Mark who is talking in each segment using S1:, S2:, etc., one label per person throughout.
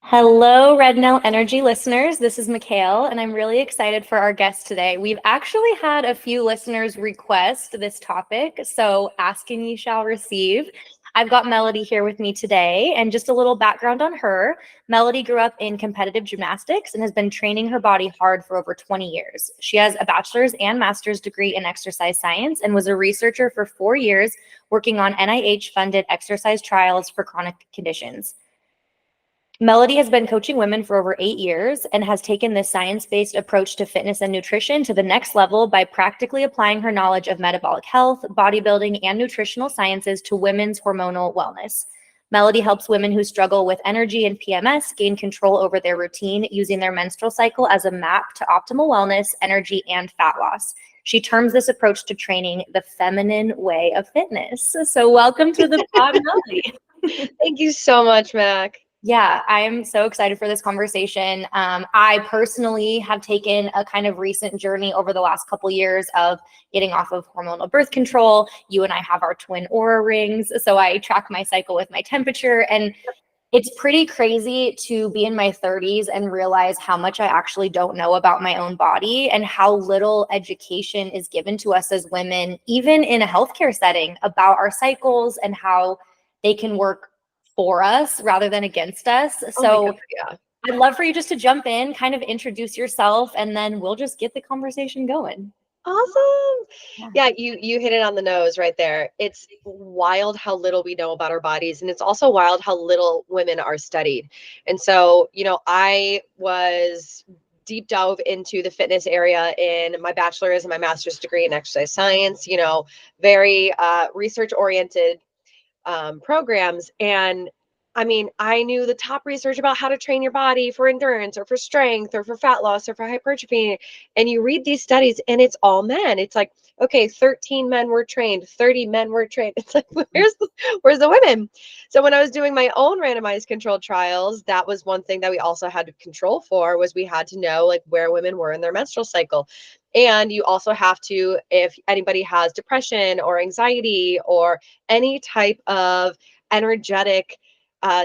S1: Hello, Red Nell Energy listeners. This is Mikhail, and I'm really excited for our guest today. We've actually had a few listeners request this topic, so asking ye shall receive. I've got Melody here with me today, and just a little background on her. Melody grew up in competitive gymnastics and has been training her body hard for over 20 years. She has a bachelor's and master's degree in exercise science and was a researcher for 4 years working on NIH-funded exercise trials for chronic conditions. Melody has been coaching women for over 8 years and has taken this science-based approach to fitness and nutrition to the next level by practically applying her knowledge of metabolic health, bodybuilding, and nutritional sciences to women's hormonal wellness. Melody helps women who struggle with energy and PMS gain control over their routine using their menstrual cycle as a map to optimal wellness, energy, and fat loss. She terms this approach to training the feminine way of fitness. So welcome to the pod, Melody.
S2: Thank you so much, Mac.
S1: Yeah, I'm so excited for this conversation. I personally have taken a kind of recent journey over the last couple years of getting off of hormonal birth control. You and I have our twin Aura rings, so I track my cycle with my temperature. And it's pretty crazy to be in my 30s and realize how much I actually don't know about my own body and how little education is given to us as women, even in a healthcare setting, about our cycles and how they can work for us rather than against us. So
S2: Yeah.
S1: I'd love for you just to jump in, kind of introduce yourself, and then we'll just get the conversation going.
S2: Awesome. Yeah, you hit it on the nose right there. It's wild how little we know about our bodies, and it's also wild how little women are studied. And so, I was deep dove into the fitness area in my bachelor's and my master's degree in exercise science, very research oriented programs. And I mean, I knew the top research about how to train your body for endurance or for strength or for fat loss or for hypertrophy. And you read these studies and it's all men. It's like, okay, 13 men were trained, 30 men were trained. It's like, where's the women? So when I was doing my own randomized controlled trials, that was one thing that we also had to control for, was we had to know like where women were in their menstrual cycle. And you also have to, if anybody has depression or anxiety or any type of energetic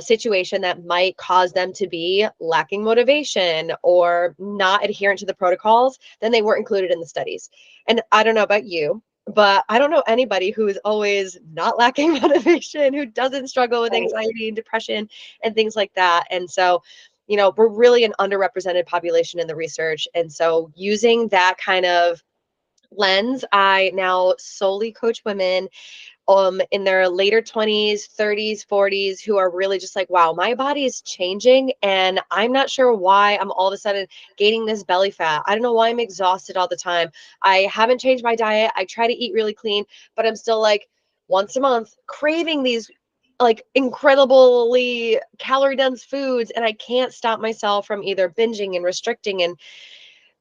S2: situation that might cause them to be lacking motivation or not adherent to the protocols, then they weren't included in the studies. And I don't know about you, but I don't know anybody who is always not lacking motivation, who doesn't struggle with anxiety and depression and things like that. And so, we're really an underrepresented population in the research. And so using that kind of lens, I now solely coach women in their later 20s, 30s, 40s, who are really just like, wow, my body is changing and I'm not sure why I'm all of a sudden gaining this belly fat. I don't know why I'm exhausted all the time. I haven't changed my diet. I try to eat really clean, but I'm still like once a month craving these like incredibly calorie dense foods, and I can't stop myself from either binging and restricting. And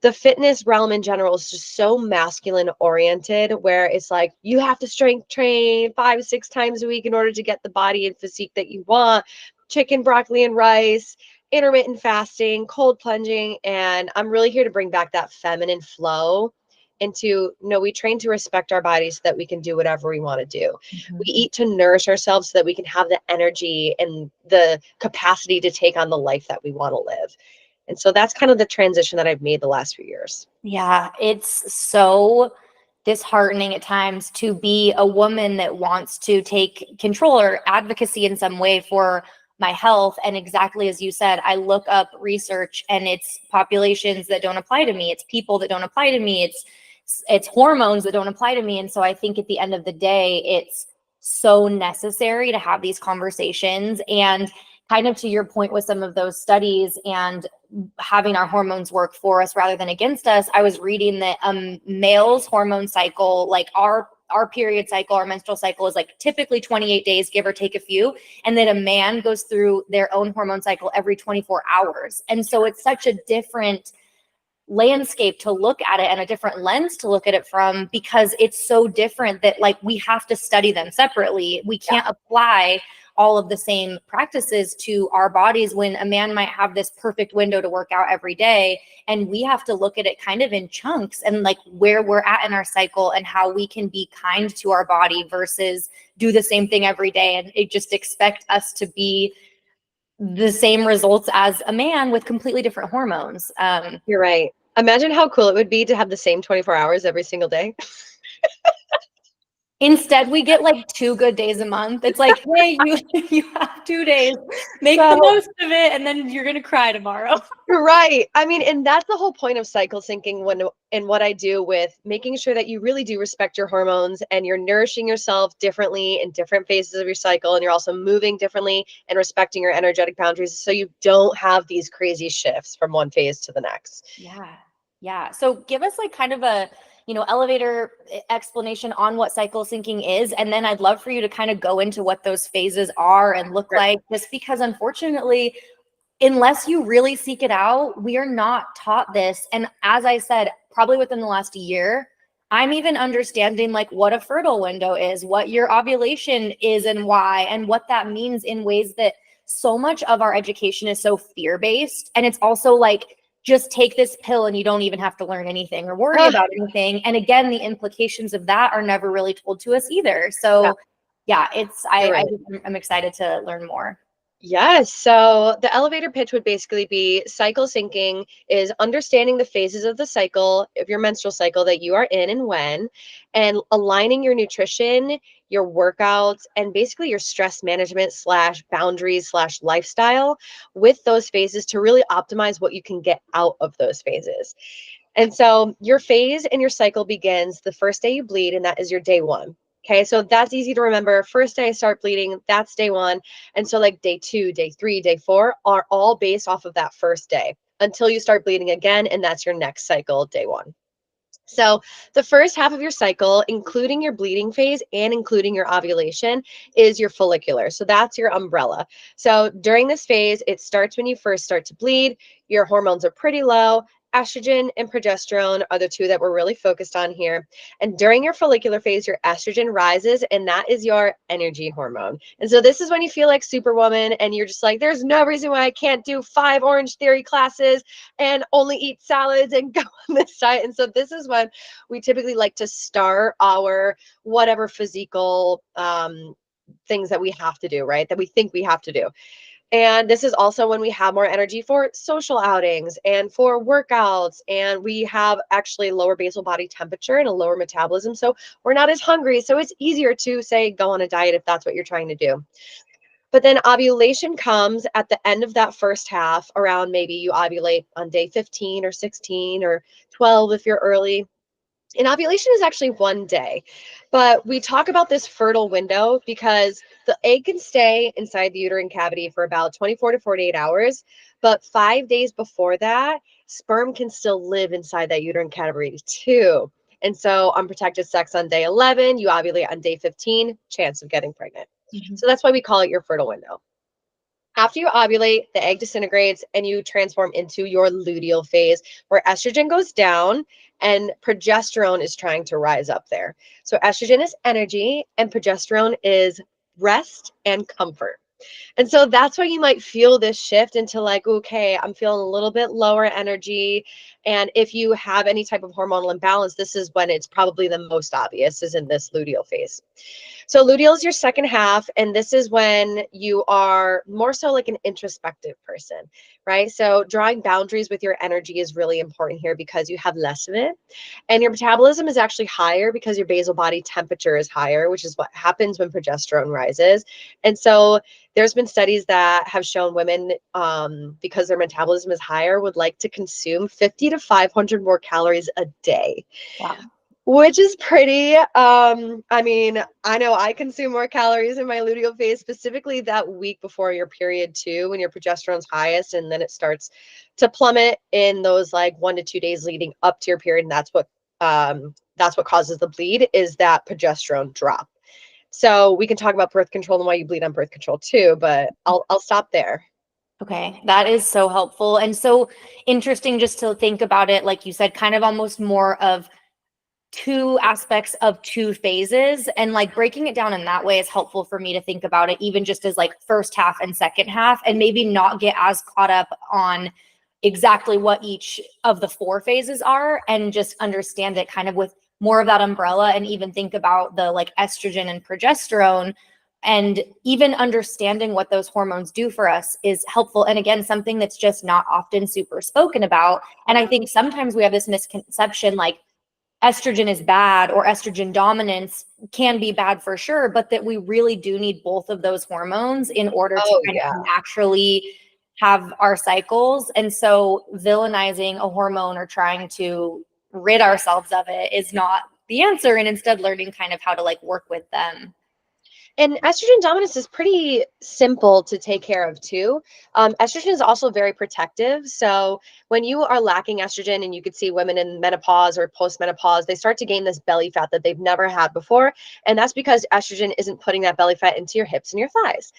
S2: the fitness realm in general is just so masculine oriented, where it's like you have to strength train 5-6 times a week in order to get the body and physique that you want, chicken, broccoli, and rice, intermittent fasting, cold plunging. And I'm really here to bring back that feminine flow into, we train to respect our bodies so that we can do whatever we want to do. We eat to nourish ourselves so that we can have the energy and the capacity to take on the life that we want to live. And so that's kind of the transition that I've made the last few years.
S1: Yeah, it's so disheartening at times to be a woman that wants to take control or advocacy in some way for my health. And exactly as you said, I look up research and it's populations that don't apply to me. It's people that don't apply to me. It's hormones that don't apply to me. And so I think at the end of the day, it's so necessary to have these conversations. And kind of to your point with some of those studies and having our hormones work for us rather than against us, I was reading that male's hormone cycle, like our period cycle, our menstrual cycle, is like typically 28 days, give or take a few, and that a man goes through their own hormone cycle every 24 hours. And so it's such a different landscape to look at it and a different lens to look at it from, because it's so different that like we have to study them separately. We can't apply all of the same practices to our bodies when a man might have this perfect window to work out every day. And we have to look at it kind of in chunks and like where we're at in our cycle and how we can be kind to our body versus do the same thing every day and just expect us to be the same results as a man with completely different hormones.
S2: You're right. Imagine how cool it would be to have the same 24 hours every single day.
S1: Instead, we get like 2 good days a month. It's like, hey, you have 2 days, make the
S2: So,
S1: most of it, and then you're gonna cry tomorrow.
S2: right. I mean, and that's the whole point of cycle syncing when and what I do with making sure that you really do respect your hormones and you're nourishing yourself differently in different phases of your cycle, and you're also moving differently and respecting your energetic boundaries so you don't have these crazy shifts from one phase to the next.
S1: Yeah. Yeah. So give us like kind of a, elevator explanation on what cycle syncing is. And then I'd love for you to kind of go into what those phases are and look
S2: Sure.
S1: like, just because unfortunately, unless you really seek it out, we are not taught this. And as I said, probably within the last year, I'm even understanding like what a fertile window is, what your ovulation is and why, and what that means in ways that so much of our education is so fear-based. And it's also like, just take this pill and you don't even have to learn anything or worry
S2: Ah,
S1: about anything. And again, the implications of that are never really told to us either.
S2: yeah,
S1: So yeah,
S2: you're right.
S1: I'm excited to learn more.
S2: Yes. So the elevator pitch would basically be cycle syncing is understanding the phases of the cycle of your menstrual cycle that you are in and when, and aligning your nutrition, your workouts, and basically your stress management slash boundaries slash lifestyle with those phases to really optimize what you can get out of those phases. And so your phase and your cycle begins the first day you bleed, and that is your day one. Okay, so that's easy to remember. First day I start bleeding, that's day one. And so, like day two, day three, day four are all based off of that first day until you start bleeding again. And that's your next cycle, day one. So, the first half of your cycle, including your bleeding phase and including your ovulation, is your follicular. So, that's your umbrella. So, during this phase, it starts when you first start to bleed. Your hormones are pretty low. Estrogen and progesterone are the two that we're really focused on here. And during your follicular phase, your estrogen rises, and that is your energy hormone. And so, this is when you feel like Superwoman, and you're just like, there's no reason why I can't do 5 Orange Theory classes and only eat salads and go on this diet. And so this is when we typically like to start our whatever physical things that we have to do, right? That we think we have to do. And this is also when we have more energy for social outings and for workouts. And we have actually lower basal body temperature and a lower metabolism. So we're not as hungry. So it's easier to say, go on a diet if that's what you're trying to do. But then ovulation comes at the end of that first half, around maybe you ovulate on day 15 or 16 or 12 if you're early. And ovulation is actually one day. But we talk about this fertile window because the egg can stay inside the uterine cavity for about 24 to 48 hours. But 5 days before that, sperm can still live inside that uterine cavity too. And so unprotected sex on day 11, you ovulate on day 15, chance of getting pregnant.
S1: Mhm.
S2: So that's why we call it your fertile window. After you ovulate, the egg disintegrates and you transform into your luteal phase where estrogen goes down and progesterone is trying to rise up there. So estrogen is energy and progesterone is rest and comfort. And so that's why you might feel this shift into like, okay, I'm feeling a little bit lower energy. And if you have any type of hormonal imbalance, this is when it's probably the most obvious, is in this luteal phase. So luteal is your second half, and this is when you are more so like an introspective person, right? So drawing boundaries with your energy is really important here because you have less of it. And your metabolism is actually higher because your basal body temperature is higher, which is what happens when progesterone rises. And so there's been studies that have shown women, because their metabolism is higher, would like to consume 50 to 500 more calories a day,
S1: Wow.
S2: which is pretty. I mean, I know I consume more calories in my luteal phase, specifically that week before your period too, when your progesterone's highest, and then it starts to plummet in those like 1 to 2 days leading up to your period. And that's what causes the bleed, is that progesterone drop. So we can talk about birth control and why you bleed on birth control too, but I'll stop there.
S1: Okay, that is so helpful and so interesting just to think about it, like you said, kind of almost more of two aspects of two phases, and like breaking it down in that way is helpful for me to think about it even just as like first half and second half, and maybe not get as caught up on exactly what each of the 4 phases are, and just understand it kind of with more of that umbrella, and even think about the like estrogen and progesterone And even understanding what those hormones do for us is helpful. And again, something that's just not often super spoken about. And I think sometimes we have this misconception like estrogen is bad or estrogen dominance can be bad for sure, but that we really do need both of those hormones in order to
S2: Oh,
S1: kind
S2: yeah.
S1: of naturally have our cycles. And so villainizing a hormone or trying to rid ourselves of it is not the answer. And instead learning kind of how to like work with them.
S2: And estrogen dominance is pretty simple to take care of too. Estrogen is also very protective. So when you are lacking estrogen, and you could see women in menopause or postmenopause, they start to gain this belly fat that they've never had before. And that's because estrogen isn't putting that belly fat into your hips and your thighs.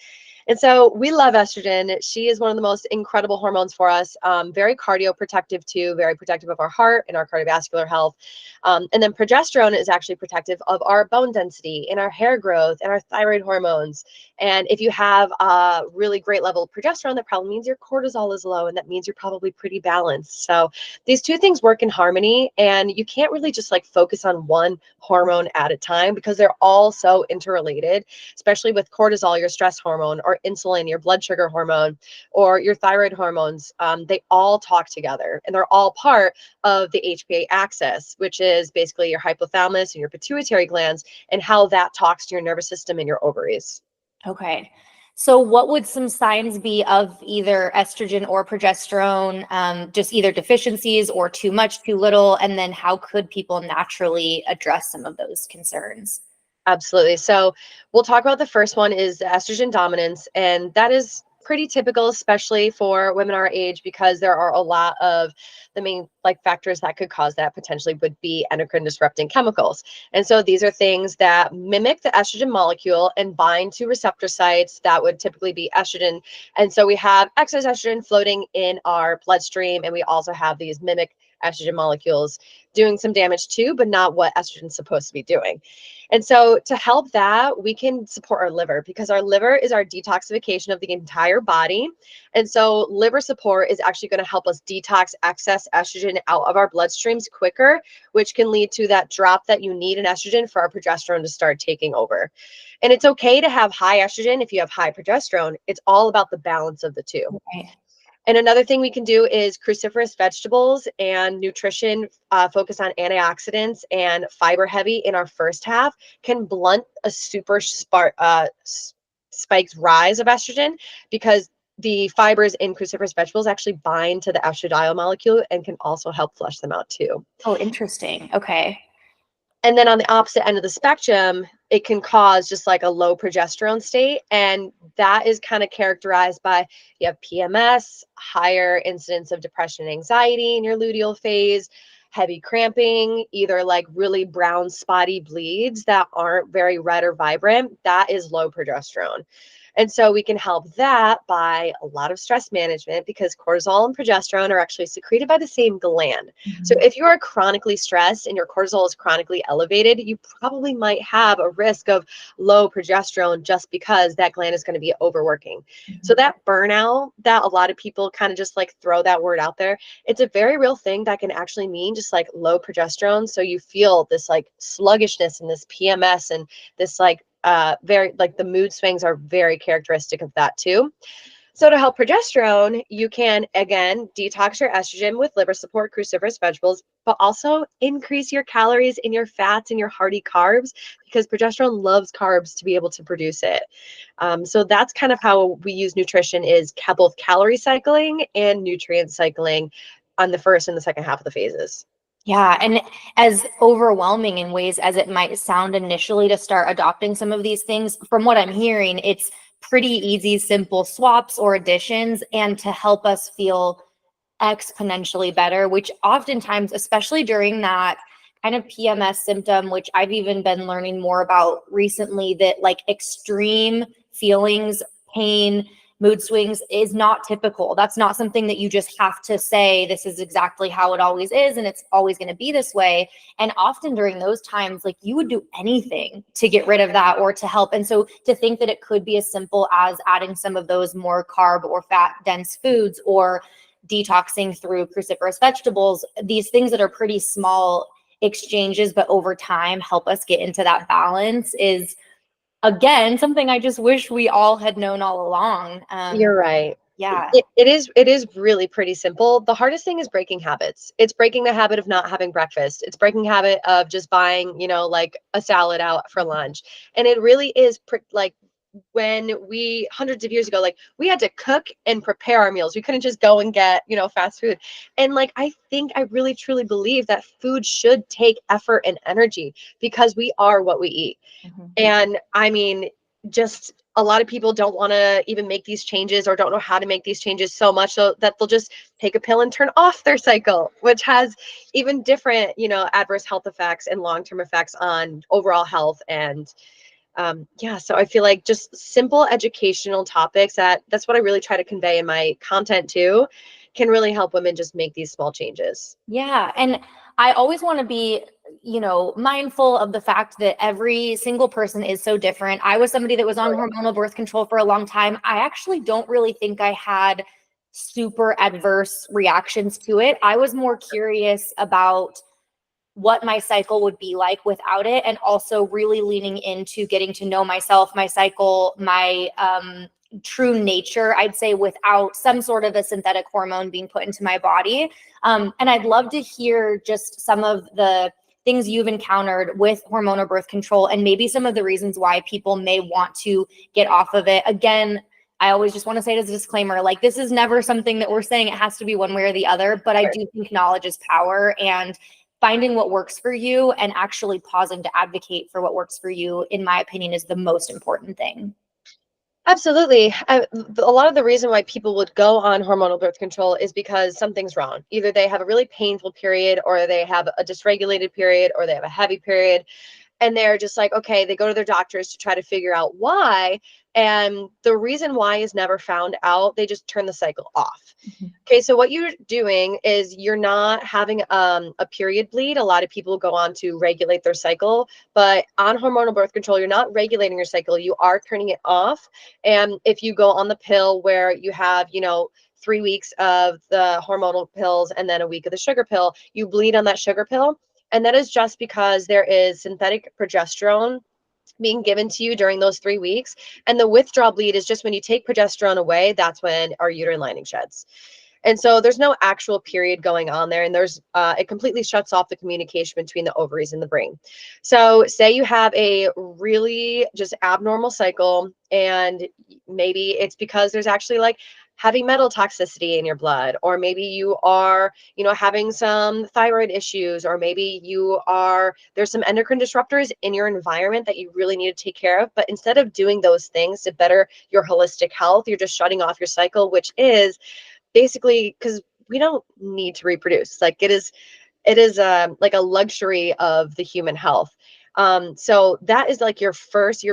S2: And so we love estrogen. She is one of the most incredible hormones for us. Very cardioprotective too, very protective of our heart and our cardiovascular health. And then progesterone is actually protective of our bone density and our hair growth and our thyroid hormones. And if you have a really great level of progesterone, that probably means your cortisol is low, and that means you're probably pretty balanced. So these two things work in harmony, and you can't really just like focus on one hormone at a time because they're all so interrelated, especially with cortisol, your stress hormone, or insulin, your blood sugar hormone, or your thyroid hormones. They all talk together, and they're all part of the HPA axis, which is basically your hypothalamus and your pituitary glands, and how that talks to your nervous system and your ovaries.
S1: Okay. So what would some signs be of either estrogen or progesterone, just either deficiencies or too much, too little? And then how could people naturally address some of those concerns?
S2: Absolutely. So we'll talk about the first one is the estrogen dominance, and that is pretty typical, especially for women our age, because there are a lot of the main like factors that could cause that potentially would be endocrine disrupting chemicals. And so these are things that mimic the estrogen molecule and bind to receptor sites that would typically be estrogen. And so we have excess estrogen floating in our bloodstream, and we also have these mimic estrogen molecules doing some damage too, but not what estrogen is supposed to be doing. And so to help that, we can support our liver, because our liver is our detoxification of the entire body. And so liver support is actually going to help us detox excess estrogen out of our bloodstreams quicker, which can lead to that drop that you need in estrogen for our progesterone to start taking over. And it's okay to have high estrogen if you have high progesterone. It's all about the balance of the two.
S1: Right.
S2: And another thing we can do is cruciferous vegetables and nutrition, focus on antioxidants and fiber heavy in our first half, can blunt a spiked rise of estrogen, because the fibers in cruciferous vegetables actually bind to the estradiol molecule and can also help flush them out too.
S1: Oh, interesting. Okay.
S2: And then on the opposite end of the spectrum, it can cause just like a low progesterone state. And that is kind of characterized by, you have PMS, higher incidence of depression and anxiety in your luteal phase, heavy cramping, either like really brown spotty bleeds that aren't very red or vibrant. That is low progesterone. And so we can help that by a lot of stress management, because cortisol and progesterone are actually secreted by the same gland. So if you are chronically stressed and your cortisol is chronically elevated, you probably might have a risk of low progesterone just because that gland is going to be overworking. So that burnout that a lot of people kind of just like throw that word out there, it's a very real thing that can actually mean just like low progesterone. So you feel this like sluggishness and this PMS and this like very like the mood swings are very characteristic of that too. So to help progesterone, you can again detox your estrogen with liver support, cruciferous vegetables, but also increase your calories in your fats and your hearty carbs, because progesterone loves carbs to be able to produce it. So that's kind of how we use nutrition, is both calorie cycling and nutrient cycling on the first and the second half of the phases.
S1: Yeah, and as overwhelming in ways as it might sound initially to start adopting some of these things, from what I'm hearing, it's pretty easy, simple swaps or additions, and to help us feel exponentially better, which oftentimes, especially during that kind of PMS symptom, which I've even been learning more about recently, that like extreme feelings, pain, mood swings is not typical. That's not something that you just have to say, this is exactly how it always is, and it's always going to be this way. And often during those times, like you would do anything to get rid of that or to help. And so to think that it could be as simple as adding some of those more carb or fat dense foods, or detoxing through cruciferous vegetables, these things that are pretty small exchanges, but over time help us get into that balance, is again, something I just wish we all had known all along.
S2: You're right.
S1: Yeah.
S2: It is really pretty simple. The hardest thing is breaking habits. It's breaking the habit of not having breakfast. It's breaking habit of just buying, like a salad out for lunch. And it really is like when we hundreds of years ago, like we had to cook and prepare our meals. We couldn't just go and get, fast food. And like I really truly believe that food should take effort and energy because we are what we eat.
S1: Mhm.
S2: And I mean, just a lot of people don't want to even make these changes or don't know how to make these changes so much so that they'll just take a pill and turn off their cycle, which has even different, adverse health effects and long-term effects on overall health. And yeah, so I feel like just simple educational topics that's what I really try to convey in my content too, can really help women just make these small changes.
S1: Yeah. And I always want to be, mindful of the fact that every single person is so different. I was somebody that was on hormonal birth control for a long time. I actually don't really think I had super adverse reactions to it. I was more curious about what my cycle would be like without it, and also really leaning into getting to know myself, my cycle, my true nature, I'd say, without some sort of a synthetic hormone being put into my body. And I'd love to hear just some of the things you've encountered with hormonal birth control and maybe some of the reasons why people may want to get off of it. Again, I always just want to say it as a disclaimer, like this is never something that we're saying it has to be one way or the other, but I do think knowledge is power, and finding what works for you and actually pausing to advocate for what works for you, in my opinion, is the most important thing.
S2: Absolutely. A lot of the reason why people would go on hormonal birth control is because something's wrong. Either they have a really painful period, or they have a dysregulated period, or they have a heavy period. And they're just like, okay, they go to their doctors to try to figure out why. And the reason why is never found out. They just turn the cycle off.
S1: Mm-hmm.
S2: Okay, so what you're doing is you're not having a period bleed. A lot of people go on to regulate their cycle, but on hormonal birth control, you're not regulating your cycle. You are turning it off. And if you go on the pill where you have, 3 weeks of the hormonal pills and then a week of the sugar pill, you bleed on that sugar pill. And that is just because there is synthetic progesterone being given to you during those 3 weeks. And the withdrawal bleed is just when you take progesterone away, that's when our uterine lining sheds. And so there's no actual period going on there. And there's it completely shuts off the communication between the ovaries and the brain. So say you have a really just abnormal cycle, and maybe it's because there's actually like heavy metal toxicity in your blood, or maybe you are, having some thyroid issues, or maybe there's some endocrine disruptors in your environment that you really need to take care of. But instead of doing those things to better your holistic health, you're just shutting off your cycle, which is basically because we don't need to reproduce. Like it is like a luxury of the human health. So that is like your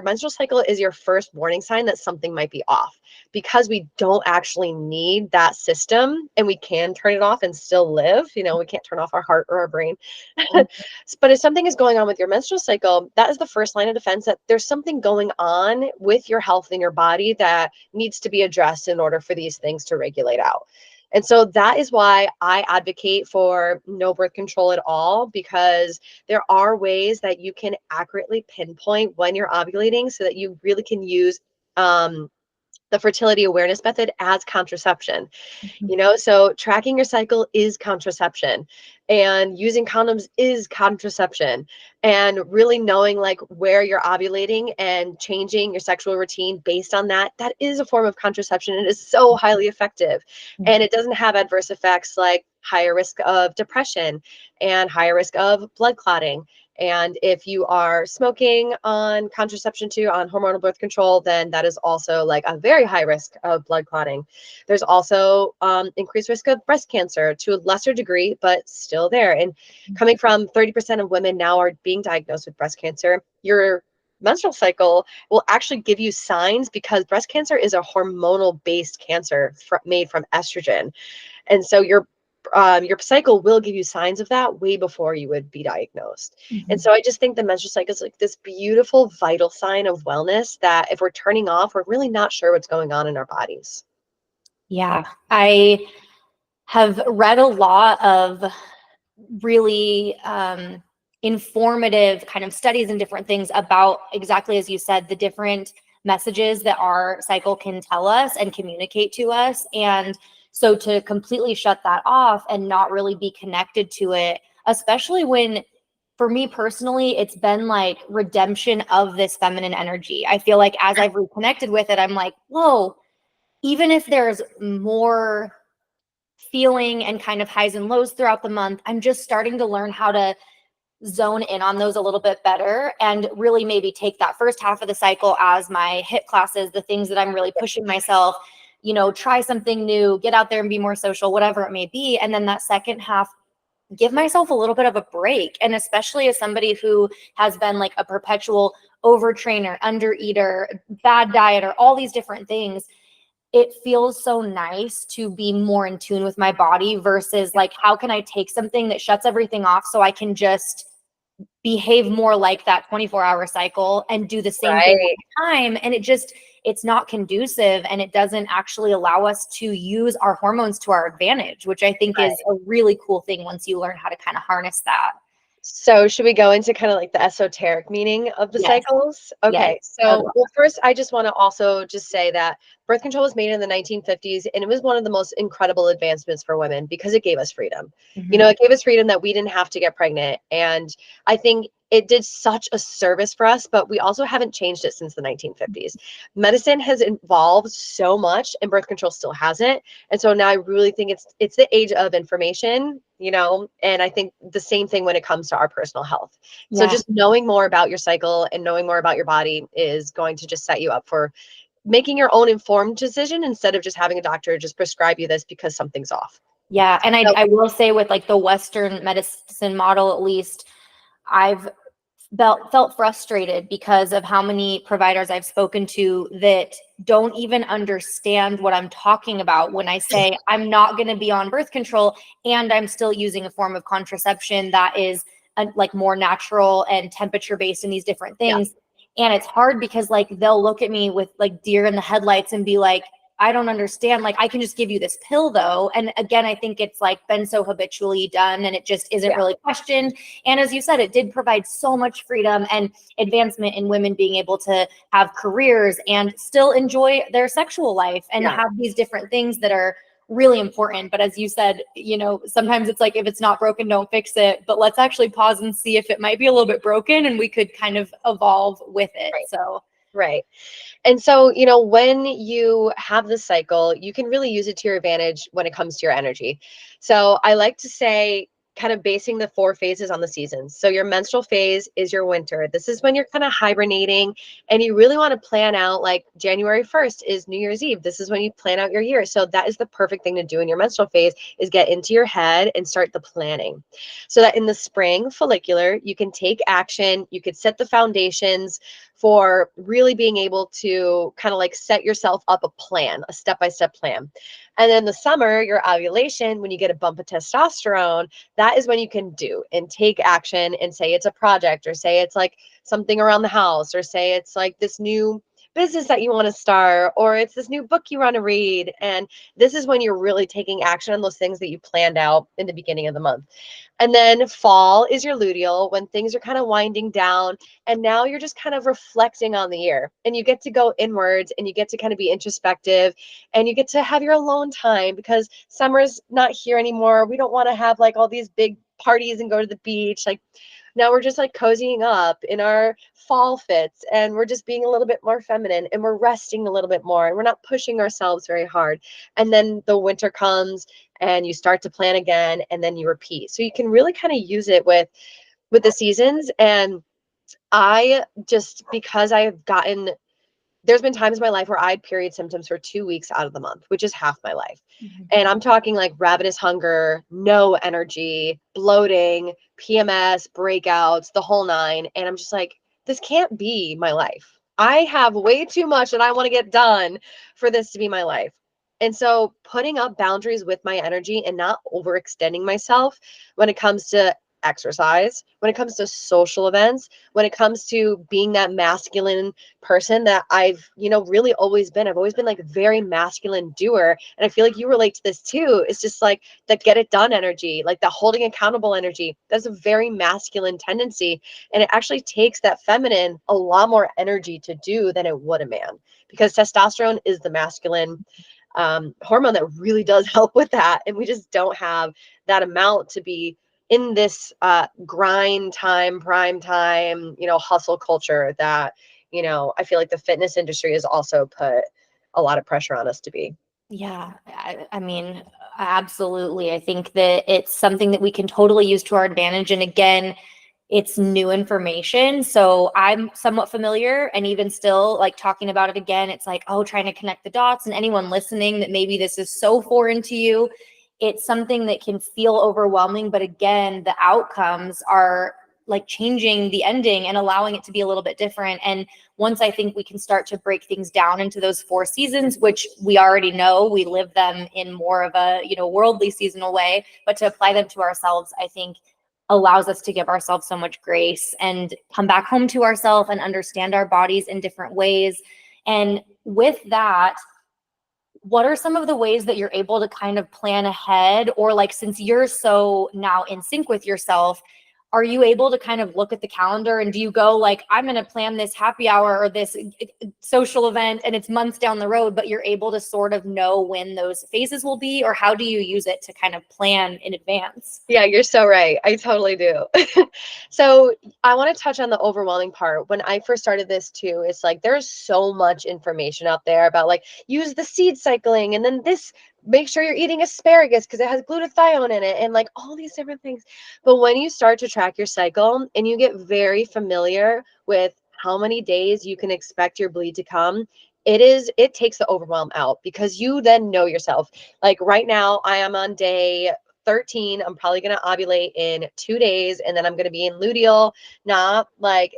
S2: menstrual cycle is your first warning sign that something might be off, because we don't actually need that system, and we can turn it off and still live. We can't turn off our heart or our brain. But if something is going on with your menstrual cycle, that is the first line of defense that there's something going on with your health in your body that needs to be addressed in order for these things to regulate out. And so that is why I advocate for no birth control at all, because there are ways that you can accurately pinpoint when you're ovulating so that you really can use the fertility awareness method as contraception. So tracking your cycle is contraception, and using condoms is contraception, and really knowing like where you're ovulating and changing your sexual routine based on that is a form of contraception. It is so highly effective, and it doesn't have adverse effects like higher risk of depression and higher risk of blood clotting. And if you are smoking on contraception too, on hormonal birth control, then that is also like a very high risk of blood clotting. There's also increased risk of breast cancer to a lesser degree, but still there. And coming from 30% of women now are being diagnosed with breast cancer, your menstrual cycle will actually give you signs, because breast cancer is a hormonal based cancer made from estrogen. And so your cycle will give you signs of that way before you would be diagnosed. And so I just think the menstrual cycle is like this beautiful, vital sign of wellness that if we're turning off, we're really not sure what's going on in our bodies.
S1: Yeah, I have read a lot of really informative kind of studies and different things about, exactly as you said, the different messages that our cycle can tell us and communicate to us. And so to completely shut that off and not really be connected to it, especially when, for me personally, it's been like redemption of this feminine energy. I feel like as I've reconnected with it, I'm like, whoa, even if there's more feeling and kind of highs and lows throughout the month, I'm just starting to learn how to zone in on those a little bit better and really maybe take that first half of the cycle as my HIIT classes, the things that I'm really pushing myself, try something new, get out there and be more social, whatever it may be. And then that second half, give myself a little bit of a break. And especially as somebody who has been like a perpetual overtrainer, undereater, bad dieter, all these different things, it feels so nice to be more in tune with my body versus like, how can I take something that shuts everything off so I can just behave more like that 24-hour cycle and do the same thing all the time? And it's not conducive, and it doesn't actually allow us to use our hormones to our advantage, which I think is a really cool thing once you learn how to kind of harness that.
S2: So should we go into kind of like the esoteric meaning of the cycles? Okay.
S1: Yes.
S2: So, well, first, I just want to also just say that birth control was made in the 1950s, and it was one of the most incredible advancements for women because it gave us freedom.
S1: Mhm.
S2: It gave us freedom that we didn't have to get pregnant. And I think it did such a service for us, but we also haven't changed it since the 1950s. Medicine has evolved so much, and birth control still hasn't. And so now I really think it's the age of information, and I think the same thing when it comes to our personal health. So
S1: Yeah.
S2: just knowing more about your cycle and knowing more about your body is going to just set you up for making your own informed decision instead of just having a doctor just prescribe you this because something's off.
S1: Yeah. And
S2: So,
S1: I will say, with like the Western medicine model, at least, I've felt frustrated because of how many providers I've spoken to that don't even understand what I'm talking about when I say I'm not going to be on birth control and I'm still using a form of contraception that is like more natural and temperature based and these different
S2: yeah.
S1: things. And it's hard because like they'll look at me with like deer in the headlights and be like, I don't understand. Like, I can just give you this pill though. And again, I think it's like been so habitually done and it just isn't really questioned. And as you said, it did provide so much freedom and advancement in women being able to have careers and still enjoy their sexual life and have these different things that are really important. But as you said, sometimes it's like, if it's not broken, don't fix it. But let's actually pause and see if it might be a little bit broken and we could kind of evolve with it. So.
S2: Right. And so, when you have this cycle, you can really use it to your advantage when it comes to your energy. So I like to say, kind of basing the 4 phases on the seasons. So your menstrual phase is your winter. This is when you're kind of hibernating and you really want to plan out, like January 1st is New Year's Eve. This is when you plan out your year. So that is the perfect thing to do in your menstrual phase, is get into your head and start the planning. So that in the spring follicular, you can take action, you could set the foundations for really being able to kind of like set yourself up a plan, a step-by-step plan. And then the summer, your ovulation, when you get a bump of testosterone, that is when you can do and take action and say it's a project, or say it's like something around the house, or say it's like this new business that you want to start, or it's this new book you want to read. And this is when you're really taking action on those things that you planned out in the beginning of the month. And then fall is your luteal, when things are kind of winding down. And now you're just kind of reflecting on the year, and you get to go inwards and you get to kind of be introspective and you get to have your alone time, because summer's not here anymore. We don't want to have like all these big parties and go to the beach. Like, now we're just like cozying up in our fall fits, and we're just being a little bit more feminine, and we're resting a little bit more, and we're not pushing ourselves very hard. And then the winter comes and you start to plan again, and then you repeat. So you can really kind of use it with the seasons. And I just, because I've gotten, there's been times in my life where I had period symptoms for 2 weeks out of the month, which is half my life. And I'm talking like ravenous hunger, no energy, bloating, PMS, breakouts, the whole nine. And I'm just like, this can't be my life. I have way too much that I want to get done for this to be my life. And so putting up boundaries with my energy and not overextending myself when it comes to exercise, when it comes to social events, when it comes to being that masculine person that I've, really always been. I've always been like a very masculine doer. And I feel like you relate to this too. It's just like that get it done energy, like the holding accountable energy. That's a very masculine tendency. And it actually takes that feminine a lot more energy to do than it would a man, because testosterone is the masculine hormone that really does help with that. And we just don't have that amount to be in this grind time, prime time, hustle culture that, I feel like the fitness industry has also put a lot of pressure on us to be.
S1: Yeah, I mean, absolutely. I think that it's something that we can totally use to our advantage. And again, it's new information. So I'm somewhat familiar, and even still, like talking about it again, it's like, oh, trying to connect the dots. And anyone listening that maybe this is so foreign to you, it's something that can feel overwhelming. But again, the outcomes are like changing the ending and allowing it to be a little bit different. And once I think we can start to break things down into those 4 seasons, which we already know, we live them in more of a, worldly seasonal way, but to apply them to ourselves, I think allows us to give ourselves so much grace and come back home to ourselves and understand our bodies in different ways. And with that, what are some of the ways that you're able to kind of plan ahead, or like, since you're so now in sync with yourself, are you able to kind of look at the calendar, and do you go like, I'm going to plan this happy hour or this social event and it's months down the road, but you're able to sort of know when those phases will be? Or how do you use it to kind of plan in advance?
S2: Yeah, you're so right. I totally do. So I want to touch on the overwhelming part. When I first started this too, it's like there's so much information out there about like use the seed cycling, and then this, make sure you're eating asparagus because it has glutathione in it, and like all these different things. But when you start to track your cycle and you get very familiar with how many days you can expect your bleed to come, it takes the overwhelm out, because you then know yourself. Like right now, I am on day 13. I'm probably going to ovulate in 2 days, and then I'm going to be in luteal, not like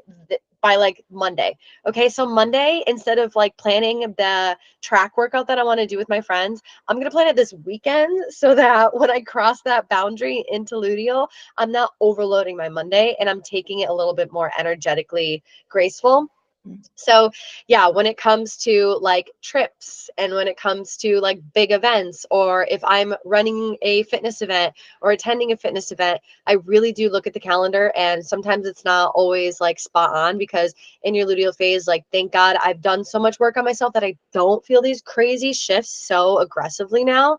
S2: by like Monday. Okay. So Monday, instead of like planning the track workout that I want to do with my friends, I'm going to plan it this weekend so that when I cross that boundary into luteal, I'm not overloading my Monday and I'm taking it a little bit more energetically graceful. So yeah, when it comes to like trips, and when it comes to like big events, or if I'm running a fitness event or attending a fitness event, I really do look at the calendar. And sometimes it's not always like spot on, because in your luteal phase, like thank God I've done so much work on myself that I don't feel these crazy shifts so aggressively now,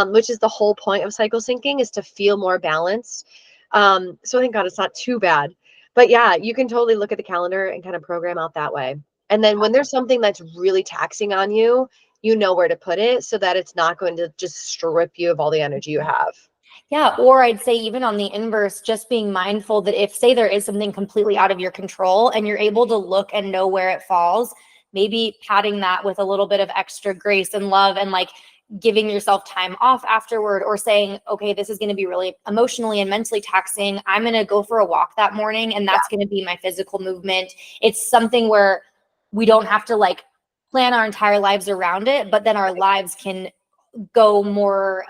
S2: which is the whole point of cycle syncing, is to feel more balanced. So thank God it's not too bad. But yeah, you can totally look at the calendar and kind of program out that way. And then when there's something that's really taxing on you, you know where to put it so that it's not going to just strip you of all the energy you have.
S1: Yeah, or I'd say even on the inverse, just being mindful that if, say, there is something completely out of your control and you're able to look and know where it falls, maybe padding that with a little bit of extra grace and love, and like giving yourself time off afterward, or saying, okay, this is going to be really emotionally and mentally taxing. I'm going to go for a walk that morning, and that's going to be my physical movement. It's something where we don't have to like plan our entire lives around it, but then our lives can go more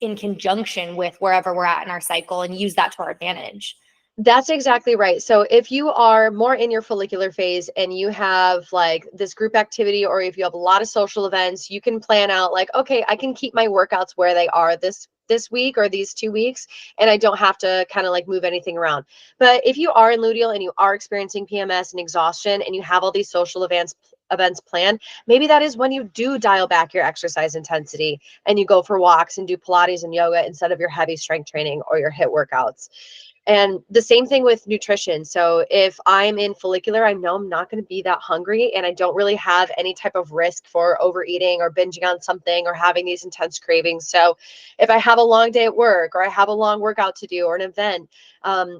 S1: in conjunction with wherever we're at in our cycle, and use that to our advantage.
S2: That's exactly right. So if you are more in your follicular phase and you have like this group activity, or if you have a lot of social events, you can plan out like, okay, I can keep my workouts where they are this week or these 2 weeks, and I don't have to kind of like move anything around. But if you are in luteal and you are experiencing PMS and exhaustion, and you have all these social events planned, maybe that is when you do dial back your exercise intensity and you go for walks and do Pilates and yoga instead of your heavy strength training or your HIIT workouts. And the same thing with nutrition. So if I'm in follicular, I know I'm not going to be that hungry, and I don't really have any type of risk for overeating or binging on something or having these intense cravings. So if I have a long day at work, or I have a long workout to do, or an event,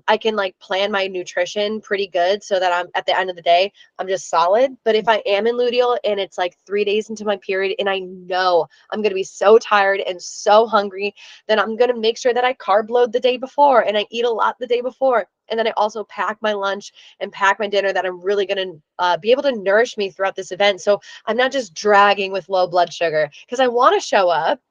S2: I can like plan my nutrition pretty good so that I'm at the end of the day, I'm just solid. But if I am in luteal and it's like 3 days into my period and I know I'm going to be so tired and so hungry, then I'm going to make sure that I carb load the day before and I eat a lot the day before. And then I also pack my lunch and pack my dinner that I'm really going to be able to nourish me throughout this event. So I'm not just dragging with low blood sugar, because I want to show up.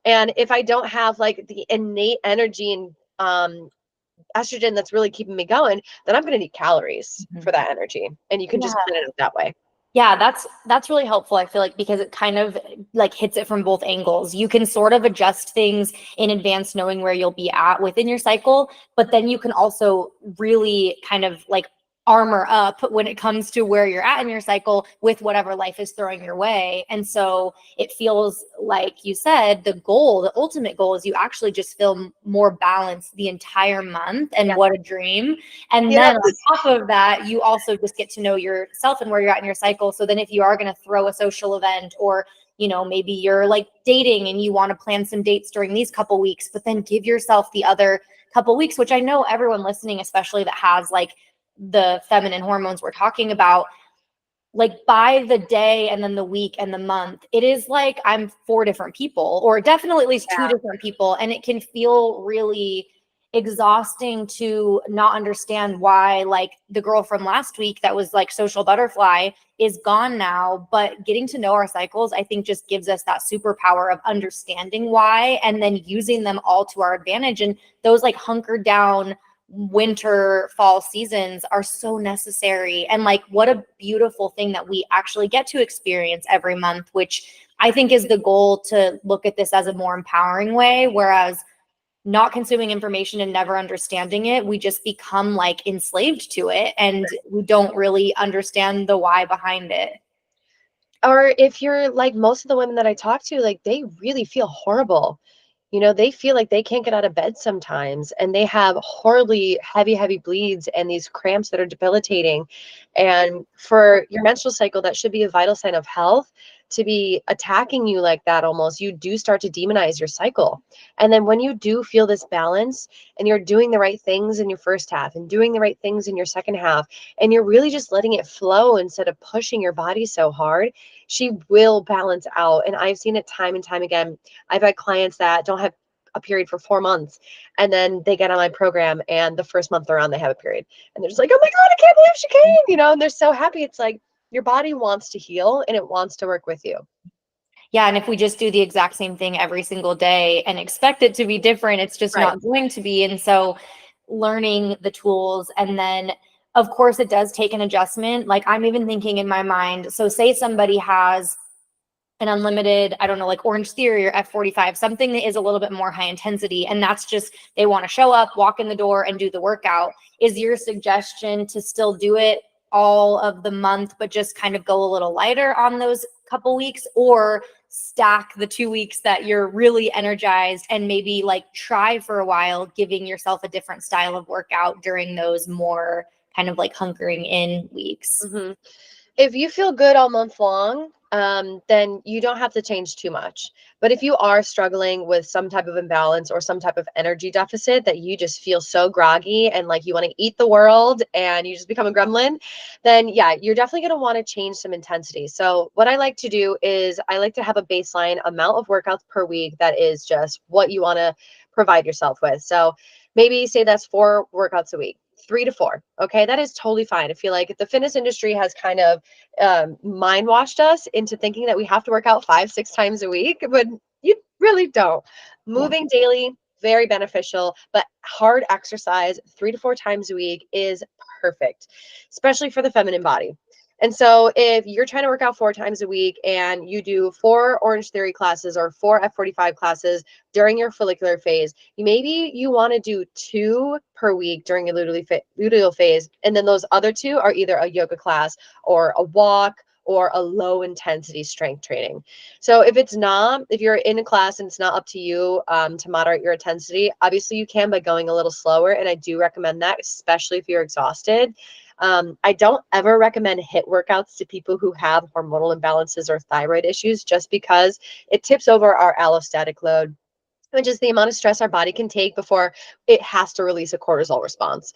S2: And if I don't have like the innate energy and estrogen that's really keeping me going, then I'm going to need calories
S1: Mhm.
S2: for that energy. And you can
S1: Yeah.
S2: just plan it out that way.
S1: Yeah, that's really helpful, I feel like, because it kind of like hits it from both angles. You can sort of adjust things in advance, knowing where you'll be at within your cycle, but then you can also really kind of like armor up when it comes to where you're at in your cycle with whatever life is throwing your way. And so it feels like you said the goal, the ultimate goal is you actually just feel more balanced the entire month. And
S2: Yeah.
S1: what a dream. And
S2: You know,
S1: then on top of that, you also just get to know yourself and where you're at in your cycle. So then if you are going to throw a social event, or maybe you're like dating and you want to plan some dates during these couple weeks, but then give yourself the other couple weeks, which I know everyone listening, especially that has like the feminine hormones we're talking about, like by the day and then the week and the month, it is like I'm 4 different people, or definitely at least 2 different people. And it can feel really exhausting to not understand why, like, the girl from last week that was like social butterfly is gone now. But getting to know our cycles, I think, just gives us that superpower of understanding why and then using them all to our advantage. And those like hunkered down winter fall seasons are so necessary, and like what a beautiful thing that we actually get to experience every month, which I think is the goal, to look at this as a more empowering way. Whereas not consuming information and never understanding it, we just become like enslaved to it, and we don't really understand the why behind it.
S2: or if you're like most of the women that I talk to, like they really feel horrible. They feel like they can't get out of bed sometimes, and they have horribly heavy bleeds and these cramps that are debilitating. And for your menstrual cycle, that should be a vital sign of health. To be attacking you like that, almost, you do start to demonize your cycle. And then when you do feel this balance and you're doing the right things in your first half and doing the right things in your second half, and you're really just letting it flow instead of pushing your body so hard, she will balance out. And I've seen it time and time again. I've had clients that don't have a period for 4 months, and then they get on my program, and the first month they're on, they have a period, and they're just like, oh my God, I can't believe she came, and they're so happy. It's like your body wants to heal and it wants to work with you.
S1: Yeah, and if we just do the exact same thing every single day and expect it to be different, it's just
S2: Right.
S1: not going to be. And so learning the tools, and then of course it does take an adjustment. Like, I'm even thinking in my mind, so say somebody has an unlimited, I don't know, like Orange Theory or F45, something that is a little bit more high intensity. And that's just, they want to show up, walk in the door, and do the workout. Is your suggestion to still do it all of the month, but just kind of go a little lighter on those couple weeks, or stack the 2 weeks that you're really energized and maybe like try for a while, giving yourself a different style of workout during those more kind of like hunkering in weeks?
S2: Mm-hmm. If you feel good all month long, then you don't have to change too much. But if you are struggling with some type of imbalance or some type of energy deficit, that you just feel so groggy and like you want to eat the world and you just become a gremlin, then yeah, you're definitely going to want to change some intensity. So what I like to do is I like to have a baseline amount of workouts per week that is just what you want to provide yourself with. So maybe say that's 4 workouts a week. 3 to 4. Okay, that is totally fine. I feel like the fitness industry has kind of mind washed us into thinking that we have to work out 5, 6 times a week, but you really don't.
S1: Yeah.
S2: Moving daily, very beneficial, but hard exercise 3 to 4 times a week is perfect, especially for the feminine body. And so if you're trying to work out 4 times a week and you do 4 Orange Theory classes or 4 F45 classes during your follicular phase, maybe you want to do 2 per week during your luteal phase. And then those other 2 are either a yoga class or a walk or a low intensity strength training. So if you're in a class and it's not up to you to moderate your intensity, obviously you can by going a little slower. And I do recommend that, especially if you're exhausted. I don't ever recommend HIIT workouts to people who have hormonal imbalances or thyroid issues, just because it tips over our allostatic load, which is the amount of stress our body can take before it has to release a cortisol response.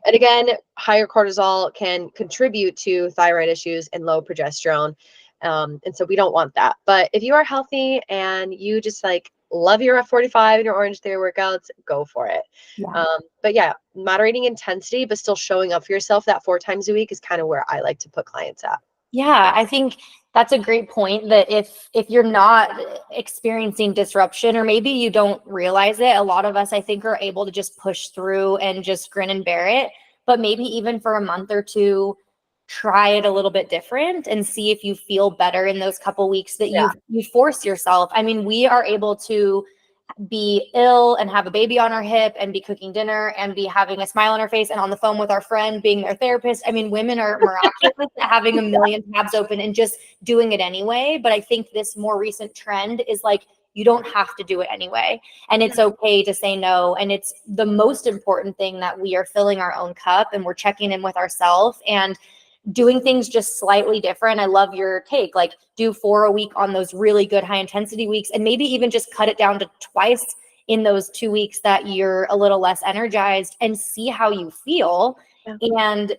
S2: And again, higher cortisol can contribute to thyroid issues and low progesterone. And so we don't want that. But if you are healthy and you just like love your F45 and your Orange Theory workouts, go for it.
S1: Yeah.
S2: But yeah, moderating intensity, but still showing up for yourself that 4 times a week is kind of where I like to put clients at.
S1: Yeah, I think that's a great point, that if you're not experiencing disruption, or maybe you don't realize it, a lot of us, I think, are able to just push through and just grin and bear it. But maybe even for a month or two, try it a little bit different and see if you feel better in those couple weeks that
S2: Yeah.
S1: you force yourself. I mean, we are able to be ill and have a baby on our hip and be cooking dinner and be having a smile on our face and on the phone with our friend being their therapist. I mean, women are miraculous at having a million tabs open and just doing it anyway. But I think this more recent trend is like, you don't have to do it anyway. And it's okay to say no. And it's the most important thing, that we are filling our own cup and we're checking in with ourselves and doing things just slightly different. I love your take, like do 4 a week on those really good high intensity weeks, and maybe even just cut it down to twice in those 2 weeks that you're a little less energized, and see how you feel.
S2: Yeah.
S1: And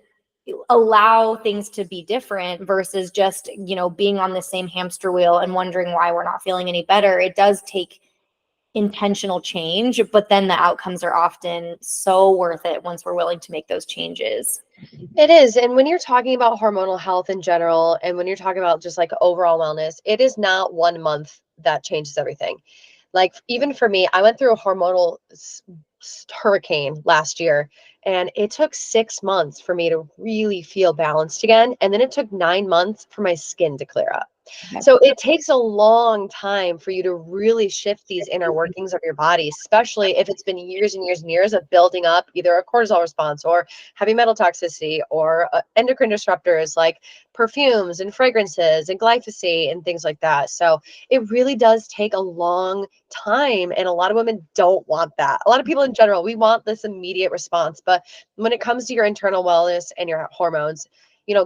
S1: allow things to be different versus just, being on the same hamster wheel and wondering why we're not feeling any better. It does take intentional change, but then the outcomes are often so worth it once we're willing to make those changes.
S2: It is. And when you're talking about hormonal health in general, and when you're talking about just like overall wellness, it is not 1 month that changes everything. Like, even for me, I went through a hormonal hurricane last year, and it took 6 months for me to really feel balanced again. And then it took 9 months for my skin to clear up. So it takes a long time for you to really shift these inner workings of your body, especially if it's been years and years and years of building up either a cortisol response or heavy metal toxicity or endocrine disruptors like perfumes and fragrances and glyphosate and things like that. So it really does take a long time. And a lot of women don't want that. A lot of people in general, we want this immediate response. But when it comes to your internal wellness and your hormones,